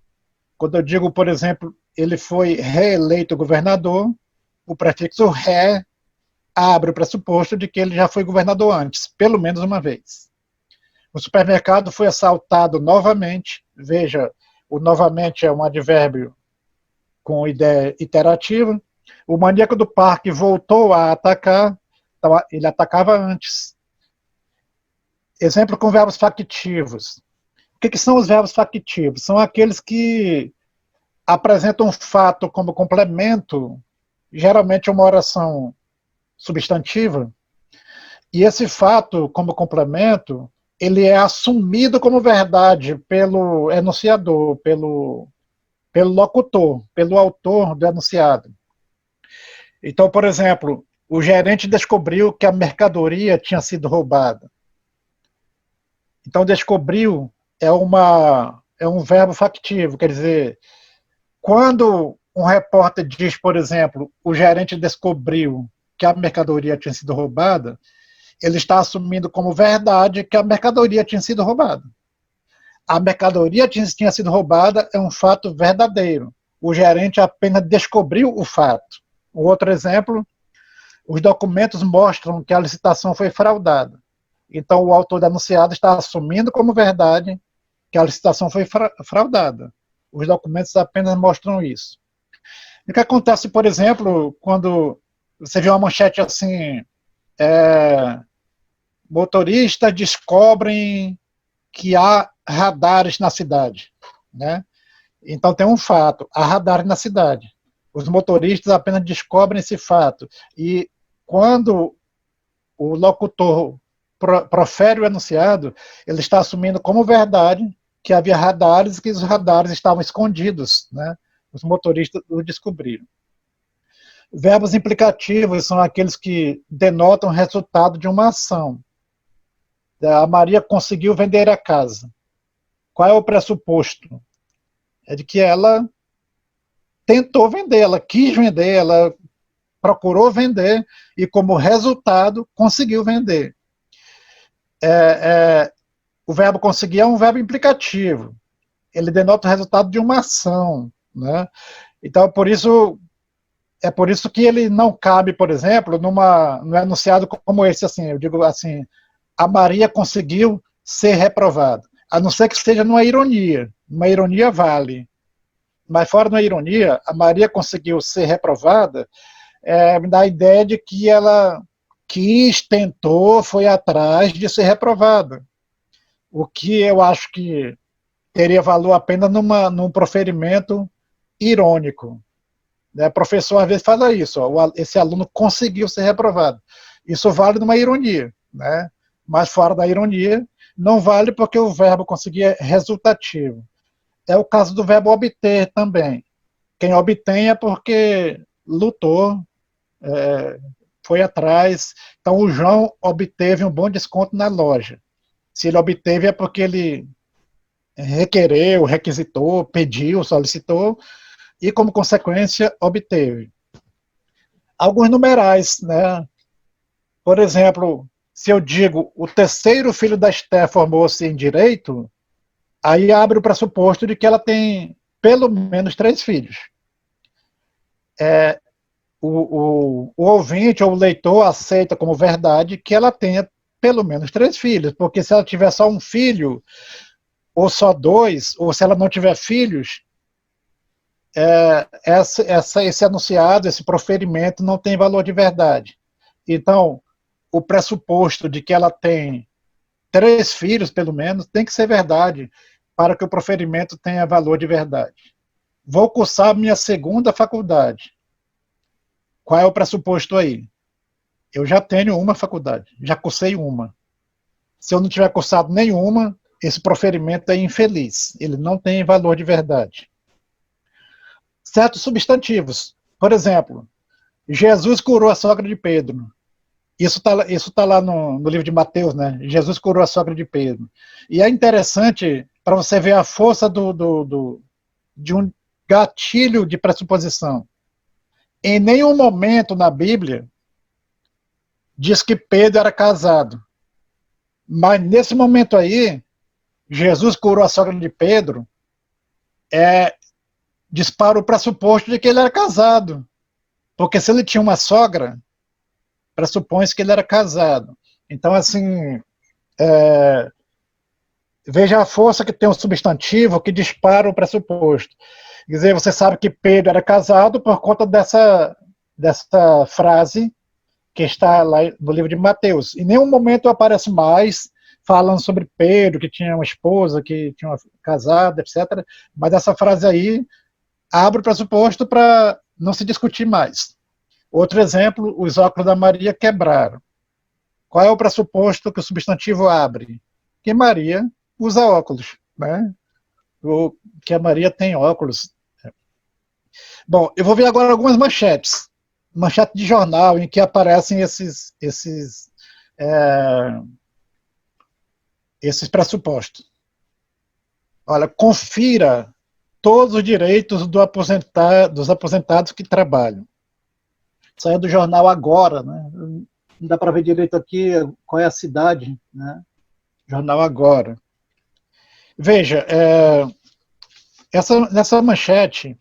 Quando eu digo, por exemplo, ele foi reeleito governador, o prefixo ré abre o pressuposto de que ele já foi governador antes, pelo menos uma vez. O supermercado foi assaltado novamente. Veja, o novamente é um advérbio com ideia iterativa. O maníaco do parque voltou a atacar, ele atacava antes. Exemplo com verbos factivos. O que são os verbos factivos? São aqueles que apresentam um fato como complemento, geralmente uma oração substantiva, e esse fato, como complemento, ele é assumido como verdade pelo enunciador, pelo locutor, pelo autor do enunciado. Então, por exemplo, o gerente descobriu que a mercadoria tinha sido roubada. Então, descobriu é um verbo factivo, quer dizer, quando um repórter diz, por exemplo, o gerente descobriu que a mercadoria tinha sido roubada, ele está assumindo como verdade que a mercadoria tinha sido roubada. A mercadoria tinha sido roubada é um fato verdadeiro. O gerente apenas descobriu o fato. Um outro exemplo, os documentos mostram que a licitação foi fraudada. Então, o autor do enunciado está assumindo como verdade que a licitação foi fraudada. Os documentos apenas mostram isso. E o que acontece, por exemplo, quando você vê uma manchete assim, motoristas descobrem que há radares na cidade, né? Então tem um fato, há radares na cidade. Os motoristas apenas descobrem esse fato. E quando o locutor profere o enunciado, ele está assumindo como verdade que havia radares e que os radares estavam escondidos, né? Os motoristas o descobriram. Verbos implicativos são aqueles que denotam o resultado de uma ação. A Maria conseguiu vender a casa. Qual é o pressuposto? É de que ela tentou vender, ela quis vender, ela procurou vender e, como resultado, conseguiu vender. O verbo conseguir é um verbo implicativo. Ele denota o resultado de uma ação, né? Então, é por isso que ele não cabe, por exemplo, no enunciado como esse, assim, eu digo assim, a Maria conseguiu ser reprovada, a não ser que esteja numa ironia. Uma ironia vale. Mas fora de uma ironia, a Maria conseguiu ser reprovada, me dá a ideia de que quis, tentou, foi atrás de ser reprovado. O que eu acho que teria valor apenas num proferimento irônico. Né? O professor às vezes fala isso, ó, esse aluno conseguiu ser reprovado. Isso vale numa ironia, né? Mas fora da ironia, não vale porque o verbo conseguir é resultativo. É o caso do verbo obter também. Quem obtém é porque lutou, foi atrás. Então o João obteve um bom desconto na loja. Se ele obteve é porque ele requereu, requisitou, pediu, solicitou e, como consequência, obteve. Alguns numerais, né? Por exemplo, se eu digo o terceiro filho da Esther formou-se em direito, aí abre o pressuposto de que ela tem pelo menos 3 filhos. O ouvinte ou o leitor aceita como verdade que ela tenha pelo menos 3 filhos, porque se ela tiver só um filho, ou só 2, ou se ela não tiver filhos, esse enunciado, esse proferimento não tem valor de verdade. Então, o pressuposto de que ela tem 3 filhos, pelo menos, tem que ser verdade para que o proferimento tenha valor de verdade. Vou cursar minha segunda faculdade. Qual é o pressuposto aí? Eu já tenho uma faculdade, já cursei uma. Se eu não tiver cursado nenhuma, esse proferimento é infeliz, ele não tem valor de verdade. Certos substantivos, por exemplo, Jesus curou a sogra de Pedro. Isso tá lá no livro de Mateus, né? Jesus curou a sogra de Pedro. E é interessante para você ver a força de um gatilho de pressuposição. Em nenhum momento na Bíblia diz que Pedro era casado. Mas nesse momento aí, Jesus curou a sogra de Pedro, dispara o pressuposto de que ele era casado. Porque se ele tinha uma sogra, pressupõe-se que ele era casado. Então, assim, veja a força que tem o substantivo que dispara o pressuposto. Quer dizer, você sabe que Pedro era casado por conta dessa frase que está lá no livro de Mateus. Em nenhum momento aparece mais falando sobre Pedro, que tinha uma esposa, que tinha uma casada, etc. Mas essa frase aí abre o pressuposto para não se discutir mais. Outro exemplo, os óculos da Maria quebraram. Qual é o pressuposto que o substantivo abre? Que Maria usa óculos, né? Ou que a Maria tem óculos. Bom, eu vou ver agora algumas manchetes. Manchete de jornal em que aparecem esses pressupostos. Olha, confira todos os direitos dos aposentados que trabalham. Saiu do jornal Agora, né? Não dá para ver direito aqui qual é a cidade, né? Jornal Agora. Veja, nessa manchete,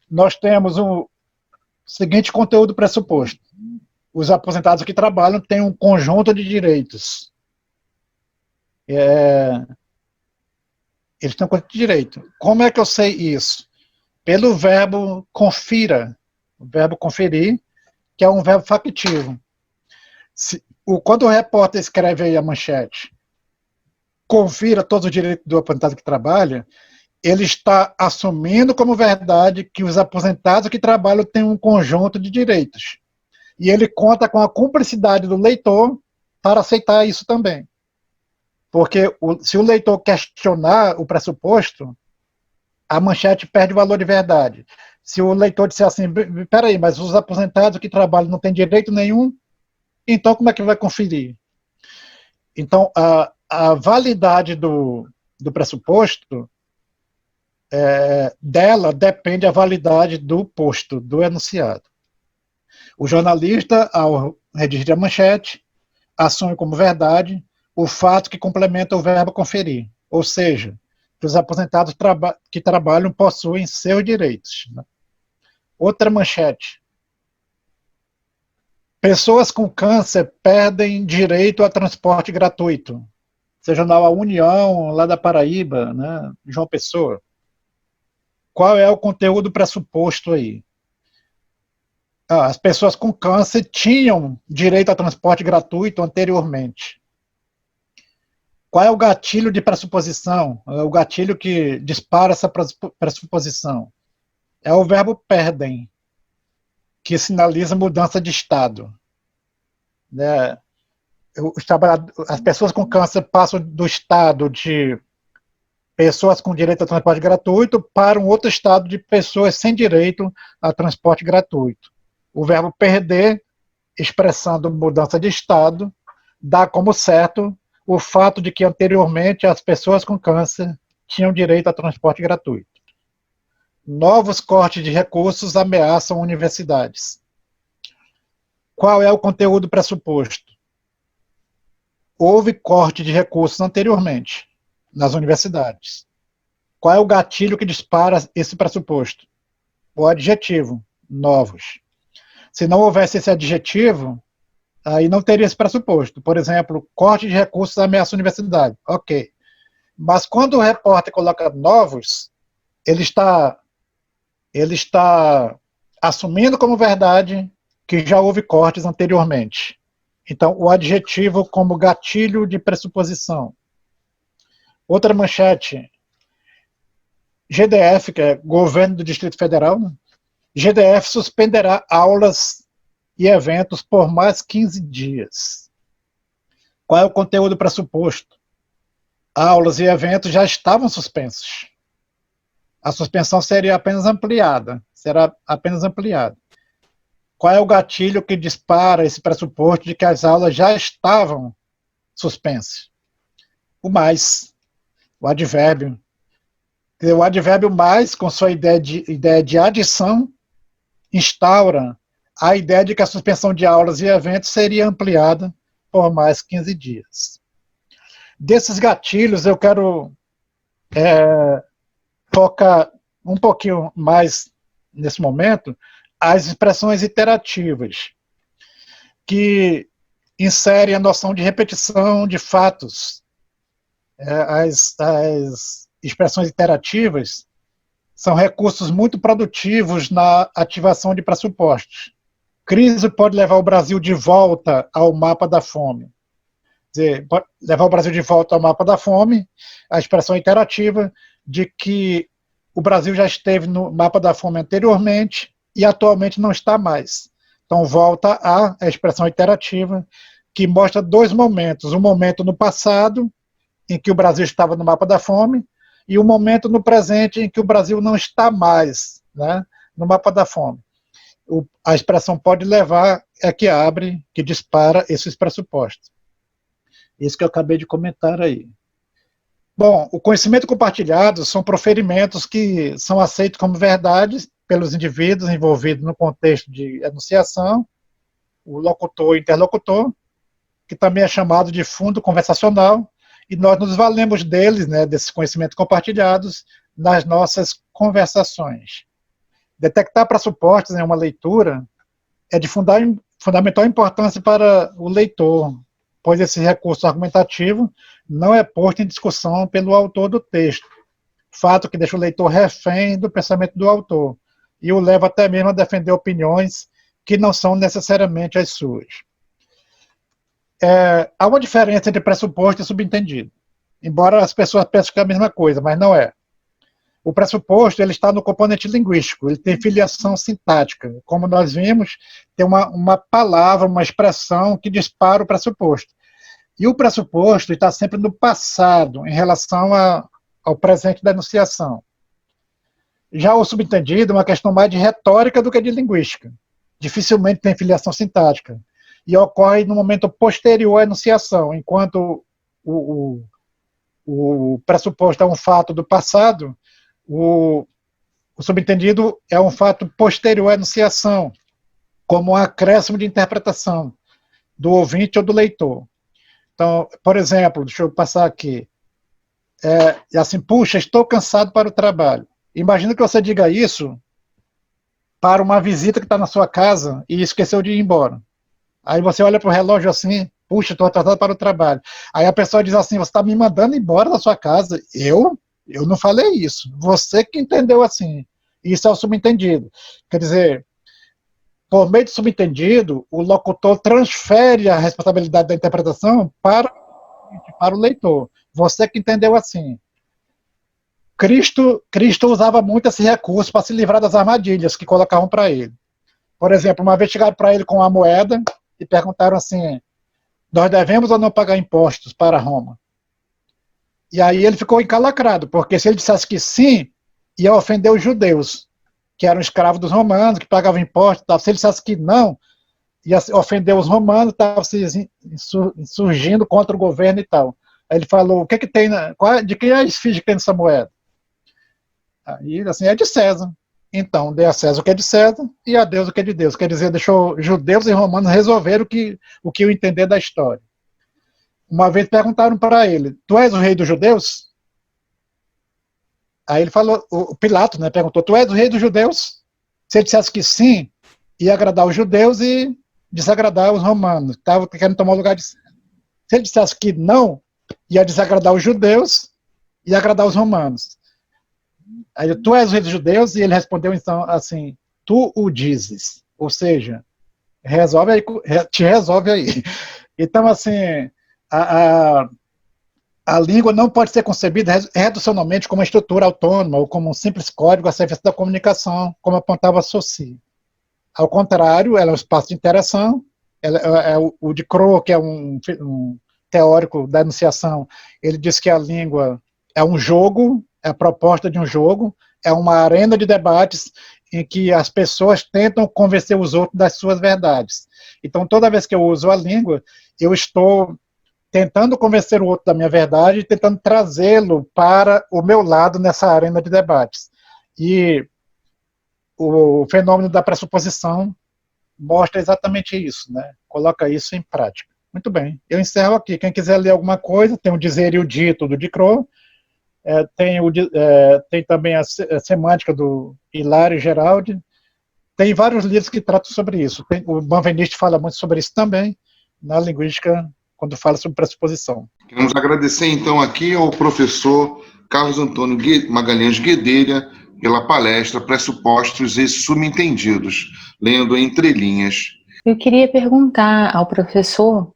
nós temos o seguinte conteúdo pressuposto. Os aposentados que trabalham têm um conjunto de direitos. Eles têm um conjunto de direitos. Como é que eu sei isso? Pelo verbo confira. O verbo conferir, que é um verbo factivo. Quando o repórter escreve aí a manchete, confira todos os direitos do aposentado que trabalha, ele está assumindo como verdade que os aposentados que trabalham têm um conjunto de direitos. E ele conta com a cumplicidade do leitor para aceitar isso também. Porque se o leitor questionar o pressuposto, a manchete perde o valor de verdade. Se o leitor disser assim, peraí, mas os aposentados que trabalham não têm direito nenhum, então como é que vai conferir? Então, a validade do pressuposto, dela depende a validade do posto, do enunciado. O jornalista, ao redigir a manchete, assume como verdade o fato que complementa o verbo conferir, ou seja, que os aposentados que trabalham possuem seus direitos. Né? Outra manchete. Pessoas com câncer perdem direito a transporte gratuito. Seja na União, lá da Paraíba, né, João Pessoa. Qual é o conteúdo pressuposto aí? As pessoas com câncer tinham direito a transporte gratuito anteriormente. Qual é o gatilho de pressuposição? O gatilho que dispara essa pressuposição? É o verbo perdem, que sinaliza mudança de estado. Né? As pessoas com câncer passam do estado de pessoas com direito a transporte gratuito para um outro estado de pessoas sem direito a transporte gratuito. O verbo perder, expressando mudança de estado, dá como certo o fato de que anteriormente as pessoas com câncer tinham direito a transporte gratuito. Novos cortes de recursos ameaçam universidades. Qual é o conteúdo pressuposto? Houve corte de recursos anteriormente nas universidades. Qual é o gatilho que dispara esse pressuposto? O adjetivo, novos. Se não houvesse esse adjetivo, aí não teria esse pressuposto. Por exemplo, corte de recursos ameaça a universidade. Ok. Mas quando o repórter coloca novos, ele está assumindo como verdade que já houve cortes anteriormente. Então, o adjetivo como gatilho de pressuposição. Outra manchete. GDF, que é Governo do Distrito Federal, GDF suspenderá aulas e eventos por mais 15 dias. Qual é o conteúdo pressuposto? Aulas e eventos já estavam suspensos. A suspensão seria apenas ampliada. Será apenas ampliada. Qual é o gatilho que dispara esse pressuposto de que as aulas já estavam suspensas? O mais, o advérbio. O advérbio mais, com sua ideia de adição, instaura a ideia de que a suspensão de aulas e eventos seria ampliada por mais 15 dias. Desses gatilhos, eu quero focar um pouquinho mais, nesse momento, as expressões iterativas, que inserem a noção de repetição de fatos. As expressões iterativas são recursos muito produtivos na ativação de pressupostos. Crise pode levar o Brasil de volta ao mapa da fome. Quer dizer, pode levar o Brasil de volta ao mapa da fome, a expressão iterativa de que o Brasil já esteve no mapa da fome anteriormente e atualmente não está mais. Então, volta a expressão iterativa, que mostra dois momentos. Um momento no passado, em que o Brasil estava no mapa da fome, e um momento no presente, em que o Brasil não está mais, né, no mapa da fome. A expressão pode levar é que abre, que dispara esses pressupostos. Isso que eu acabei de comentar aí. Bom, o conhecimento compartilhado são proferimentos que são aceitos como verdades pelos indivíduos envolvidos no contexto de enunciação, o locutor e interlocutor, que também é chamado de fundo conversacional, e nós nos valemos deles, né, desses conhecimentos compartilhados, nas nossas conversações. Detectar pressupostos em uma leitura é de fundamental importância para o leitor, pois esse recurso argumentativo não é posto em discussão pelo autor do texto, fato que deixa o leitor refém do pensamento do autor, e o leva até mesmo a defender opiniões que não são necessariamente as suas. Há uma diferença entre pressuposto e subentendido, embora as pessoas pensem que é a mesma coisa, mas não é. O pressuposto ele está no componente linguístico, ele tem filiação sintática. Como nós vimos, tem uma palavra, uma expressão que dispara o pressuposto. E o pressuposto está sempre no passado, em relação ao presente da enunciação. Já o subentendido é uma questão mais de retórica do que de linguística. Dificilmente tem filiação sintática. E ocorre no momento posterior à enunciação, enquanto o pressuposto é um fato do passado, o subentendido é um fato posterior à enunciação, como um acréscimo de interpretação do ouvinte ou do leitor. Então, por exemplo, deixa eu passar aqui, assim, puxa, estou cansado para o trabalho. Imagina que você diga isso para uma visita que está na sua casa e esqueceu de ir embora. Aí você olha para o relógio assim, puxa, estou atrasado para o trabalho. Aí a pessoa diz assim, você está me mandando embora da sua casa. Eu não falei isso. Você que entendeu assim. Isso é o subentendido. Quer dizer, por meio de subentendido, o locutor transfere a responsabilidade da interpretação para o leitor. Você que entendeu assim. Cristo usava muito esse recurso para se livrar das armadilhas que colocavam para ele. Por exemplo, uma vez chegaram para ele com uma moeda e perguntaram assim: nós devemos ou não pagar impostos para Roma? E aí ele ficou encalacrado, porque se ele dissesse que sim, ia ofender os judeus, que eram escravos dos romanos, que pagavam impostos. Tal. Se ele dissesse que não, ia ofender os romanos, estava se insurgindo contra o governo e tal. Aí ele falou: o que tem, de quem é a esfinge que tem nessa moeda? Aí, assim, é de César. Então, dê a César o que é de César e a Deus o que é de Deus. Quer dizer, deixou judeus e romanos resolver o que eu entender da história. Uma vez perguntaram para ele: tu és o rei dos judeus? Aí ele falou, o Pilatos, né, perguntou: tu és o rei dos judeus? Se ele dissesse que sim, ia agradar os judeus e desagradar os romanos, estavam querendo tomar o lugar de César. Se ele dissesse que não, ia desagradar os judeus e agradar os romanos. Aí, tu és o rei dos judeus? E ele respondeu então assim: tu o dizes. Ou seja, te resolve aí. Então, assim, a língua não pode ser concebida reducionalmente como uma estrutura autônoma ou como um simples código a serviço da comunicação, como apontava Saussure. Ao contrário, ela é um espaço de interação. O de Crow, que é um teórico da enunciação, ele diz que a língua é um jogo, é a proposta de um jogo, é uma arena de debates em que as pessoas tentam convencer os outros das suas verdades. Então, toda vez que eu uso a língua, eu estou tentando convencer o outro da minha verdade e tentando trazê-lo para o meu lado nessa arena de debates. E o fenômeno da pressuposição mostra exatamente isso, né? Coloca isso em prática. Muito bem, eu encerro aqui. Quem quiser ler alguma coisa, tem o Dizer e o Dito do Diderot, tem também a semântica do Hilário Geraldi, tem vários livros que tratam sobre isso. O Benveniste fala muito sobre isso também, na linguística, quando fala sobre pressuposição. Queremos agradecer então aqui ao professor Carlos Antônio Magalhães Guedelha pela palestra Pressupostos e Subentendidos, lendo entre linhas. Eu queria perguntar ao professor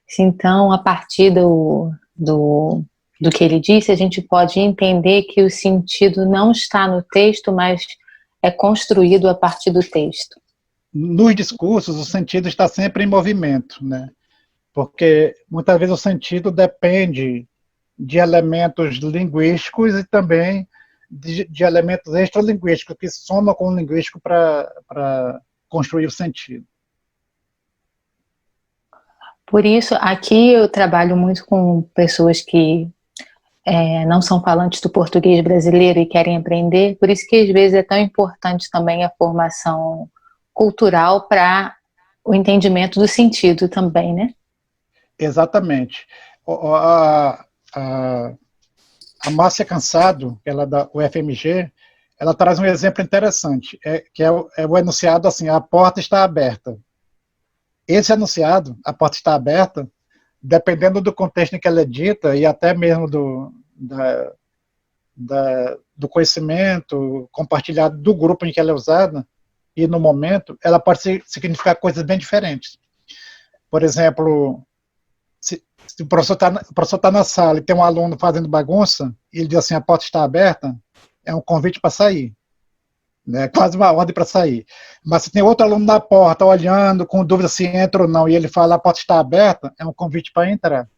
se então, a partir do que ele disse, a gente pode entender que o sentido não está no texto, mas é construído a partir do texto. Nos discursos, o sentido está sempre em movimento, né? Porque muitas vezes o sentido depende de elementos linguísticos e também de elementos extralinguísticos que somam com o linguístico para construir o sentido. Por isso, aqui eu trabalho muito com pessoas que não são falantes do português brasileiro e querem aprender, por isso que às vezes é tão importante também a formação cultural para o entendimento do sentido também, né? Exatamente. A Márcia Cansado, ela é da UFMG, ela traz um exemplo interessante, que é o enunciado assim: a porta está aberta. Esse enunciado, a porta está aberta, dependendo do contexto em que ela é dita e até mesmo do conhecimento compartilhado do grupo em que ela é usada e no momento, ela pode significar coisas bem diferentes. Por exemplo, se o professor está na sala e tem um aluno fazendo bagunça e ele diz assim: a porta está aberta, é um convite para sair. É quase uma ordem para sair. Mas se tem outro aluno na porta olhando, com dúvida se entra ou não, e ele fala: a porta está aberta, é um convite para entrar.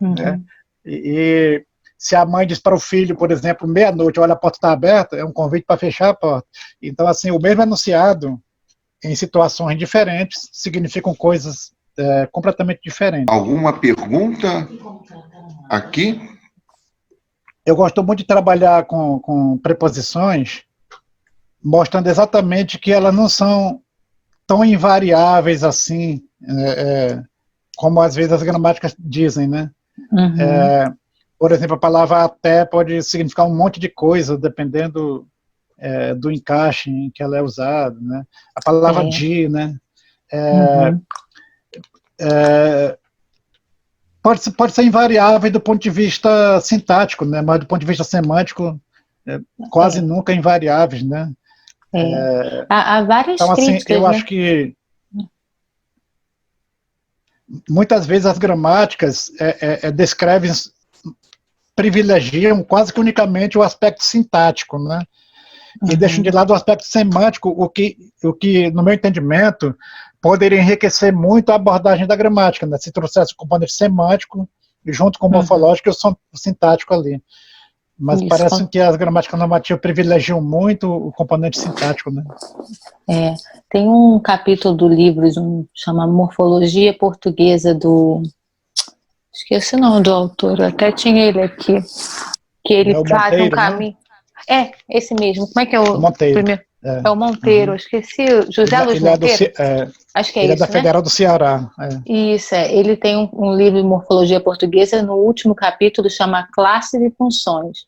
Uhum. Né? E se a mãe diz para o filho, por exemplo, meia-noite: olha, a porta está aberta, é um convite para fechar a porta. Então, assim, o mesmo enunciado, em situações diferentes, significam coisas completamente diferentes. Alguma pergunta aqui? Eu gosto muito de trabalhar com preposições, mostrando exatamente que elas não são tão invariáveis assim, como às vezes as gramáticas dizem, né? Uhum. Por exemplo, a palavra até pode significar um monte de coisa, dependendo do encaixe em que ela é usada, né? A palavra de, né? Pode ser invariável do ponto de vista sintático, né? Mas do ponto de vista semântico, quase nunca invariáveis, né? Há várias então, assim, críticas, eu né? acho que muitas vezes as gramáticas descrevem, privilegiam quase que unicamente o aspecto sintático, né? E deixam de lado o aspecto semântico, o que, no meu entendimento, poderia enriquecer muito a abordagem da gramática, né? Se trouxesse o componente semântico, junto com o morfológico e o sintático ali. Mas Isso. parece que as gramáticas normativas privilegiam muito o componente sintático, né? Tem um capítulo do livro, chama Morfologia Portuguesa esqueci o nome do autor, eu até tinha ele aqui, que ele faz Monteiro, um caminho... Né? Esse mesmo, como é que é o Monteiro. primeiro? É o Monteiro, eu esqueci, José Luiz Monteiro? Acho que é ele isso, é da Federal do Ceará. Isso, ele tem um livro de morfologia portuguesa, no último capítulo chama Classes e Funções.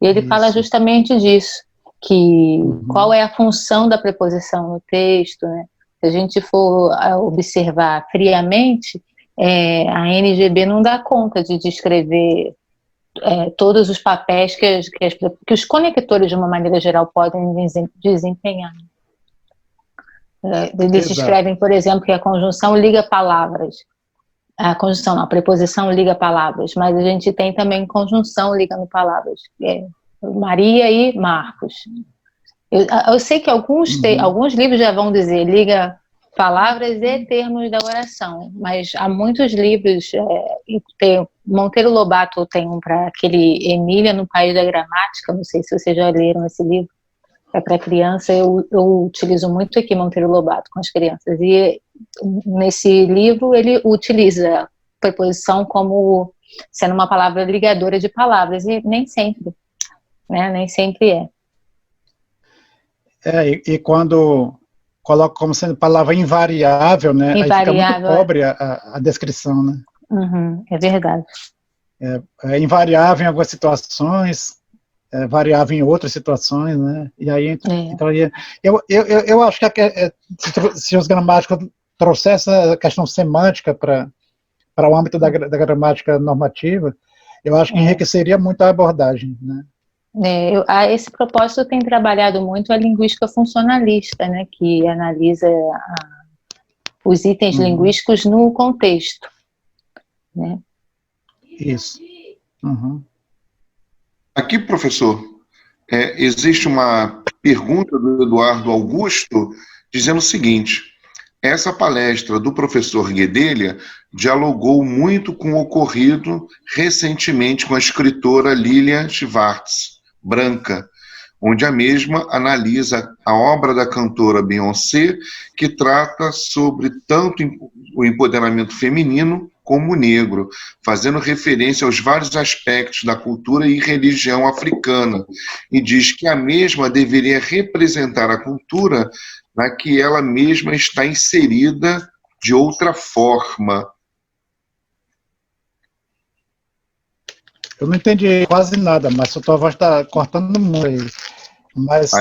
E ele fala justamente disso, que qual é a função da preposição no texto, né? Se a gente for observar friamente, a NGB não dá conta de descrever todos os papéis que os conectores, de uma maneira geral, podem desempenhar. Eles descrevem, por exemplo, que a conjunção liga palavras. A conjunção, a preposição liga palavras, mas a gente tem também conjunção ligando palavras. Maria e Marcos. Eu sei que alguns livros já vão dizer liga palavras e termos da oração, mas há muitos livros, Monteiro Lobato tem um para aquele Emília no País da Gramática, não sei se vocês já leram esse livro, é para criança, eu utilizo muito aqui Monteiro Lobato com as crianças, e nesse livro ele utiliza a preposição como sendo uma palavra ligadora de palavras, e nem sempre, né, nem sempre é. E quando coloca como sendo palavra invariável, né, Invariável, aí fica muito pobre a descrição, né? É verdade. É invariável em algumas situações, variável em outras situações, né? E aí entraria. Eu acho que se os gramáticos trouxessem a questão semântica para o âmbito da gramática normativa, eu acho que enriqueceria muito a abordagem, né? A esse propósito tem trabalhado muito a linguística funcionalista, né, que analisa os itens linguísticos no contexto, né? Isso. Aqui, professor, existe uma pergunta do Eduardo Augusto dizendo o seguinte: essa palestra do professor Guedelha dialogou muito com o ocorrido recentemente com a escritora Lilian Schwartz, Branca, onde a mesma analisa a obra da cantora Beyoncé, que trata sobre tanto o empoderamento feminino como o negro, fazendo referência aos vários aspectos da cultura e religião africana, e diz que a mesma deveria representar a cultura na que ela mesma está inserida de outra forma. Eu não entendi quase nada, mas a tua voz está cortando muito aí. Mas,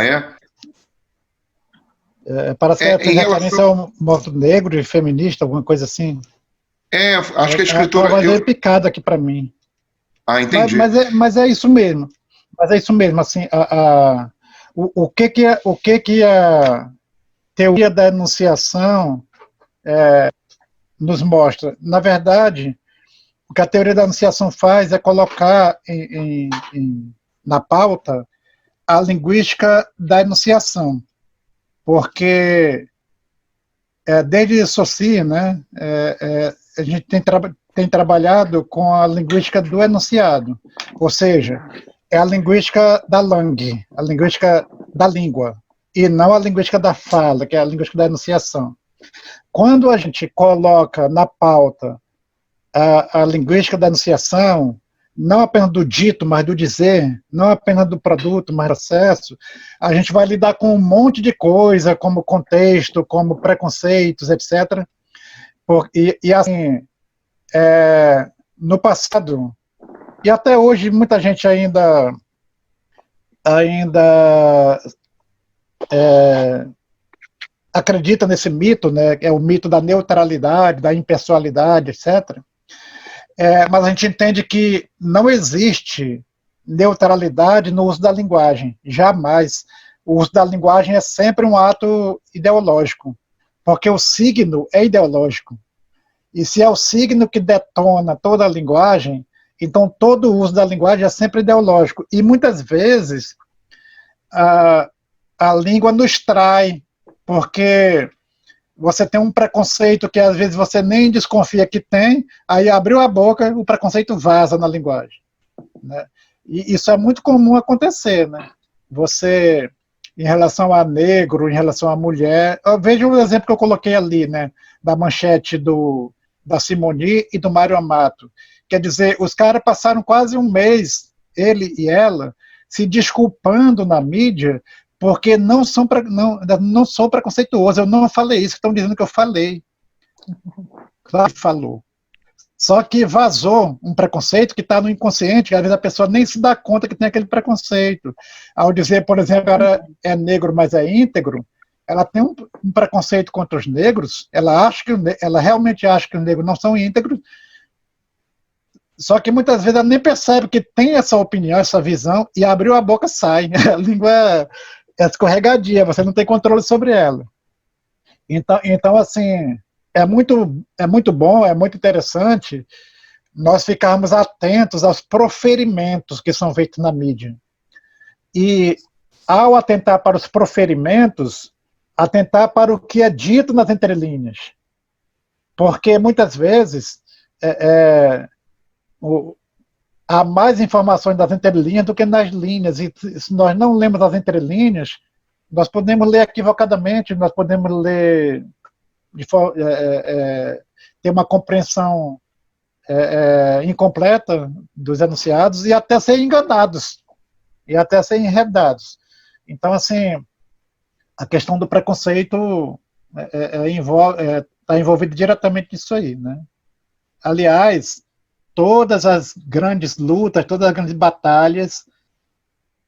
parece que fez referência ao movimento negro e feminista, alguma coisa assim. Acho que a escritora... A voz é picada aqui para mim. Entendi. Mas é isso mesmo. Mas é isso mesmo, assim, o que a teoria da enunciação nos mostra? Na verdade, o que a teoria da enunciação faz é colocar na pauta a linguística da enunciação, porque desde Saussure, né, a gente tem trabalhado com a linguística do enunciado, ou seja, é a linguística da langue, a linguística da língua, e não a linguística da fala, que é a linguística da enunciação. Quando a gente coloca na pauta a linguística da enunciação, não apenas do dito, mas do dizer, não apenas do produto, mas do processo, a gente vai lidar com um monte de coisa, como contexto, como preconceitos, etc. E assim, no passado, e até hoje muita gente ainda acredita nesse mito, né, que é o mito da neutralidade, da impessoalidade, etc., mas a gente entende que não existe neutralidade no uso da linguagem, jamais. O uso da linguagem é sempre um ato ideológico, porque o signo é ideológico. E se é o signo que detona toda a linguagem, então todo o uso da linguagem é sempre ideológico. E muitas vezes a língua nos trai, porque você tem um preconceito que às vezes você nem desconfia que tem, aí abriu a boca, o preconceito vaza na linguagem, né? E isso é muito comum acontecer, né? Você, em relação a negro, em relação a mulher, veja o exemplo que eu coloquei ali, né? Da manchete da Simoni e do Mário Amato. Quer dizer, os caras passaram quase um mês, ele e ela, se desculpando na mídia, porque não sou preconceituoso, eu não falei isso, estão dizendo que eu falei. Claro que falou. Só que vazou um preconceito que está no inconsciente, que às vezes a pessoa nem se dá conta que tem aquele preconceito. Ao dizer, por exemplo, ela é negro, mas é íntegro, ela tem um preconceito contra os negros, ela realmente acha que os negros não são íntegros, só que muitas vezes ela nem percebe que tem essa opinião, essa visão, e abriu a boca, sai. A língua é escorregadia, você não tem controle sobre ela. Então assim, é muito bom, é muito interessante nós ficarmos atentos aos proferimentos que são feitos na mídia. E, ao atentar para os proferimentos, atentar para o que é dito nas entrelinhas. Porque, muitas vezes, há mais informações das entrelinhas do que nas linhas, e se nós não lemos as entrelinhas, nós podemos ler equivocadamente, nós podemos ler, ter uma compreensão incompleta dos enunciados e até ser enganados, e até ser enredados. Então, assim, a questão do preconceito está envolvida diretamente nisso aí, né? Aliás, todas as grandes lutas, todas as grandes batalhas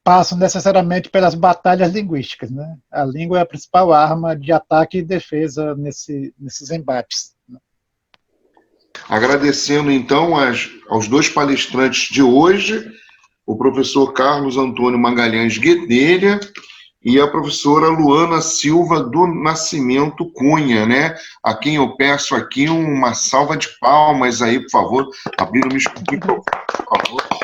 passam necessariamente pelas batalhas linguísticas, né? A língua é a principal arma de ataque e defesa nesses embates. Agradecendo, então, aos dois palestrantes de hoje, o professor Carlos Antônio Magalhães Guedelha e a professora Luana Silva do Nascimento Cunha, né? A quem eu peço aqui uma salva de palmas aí, por favor. Abriram o microfone, por favor.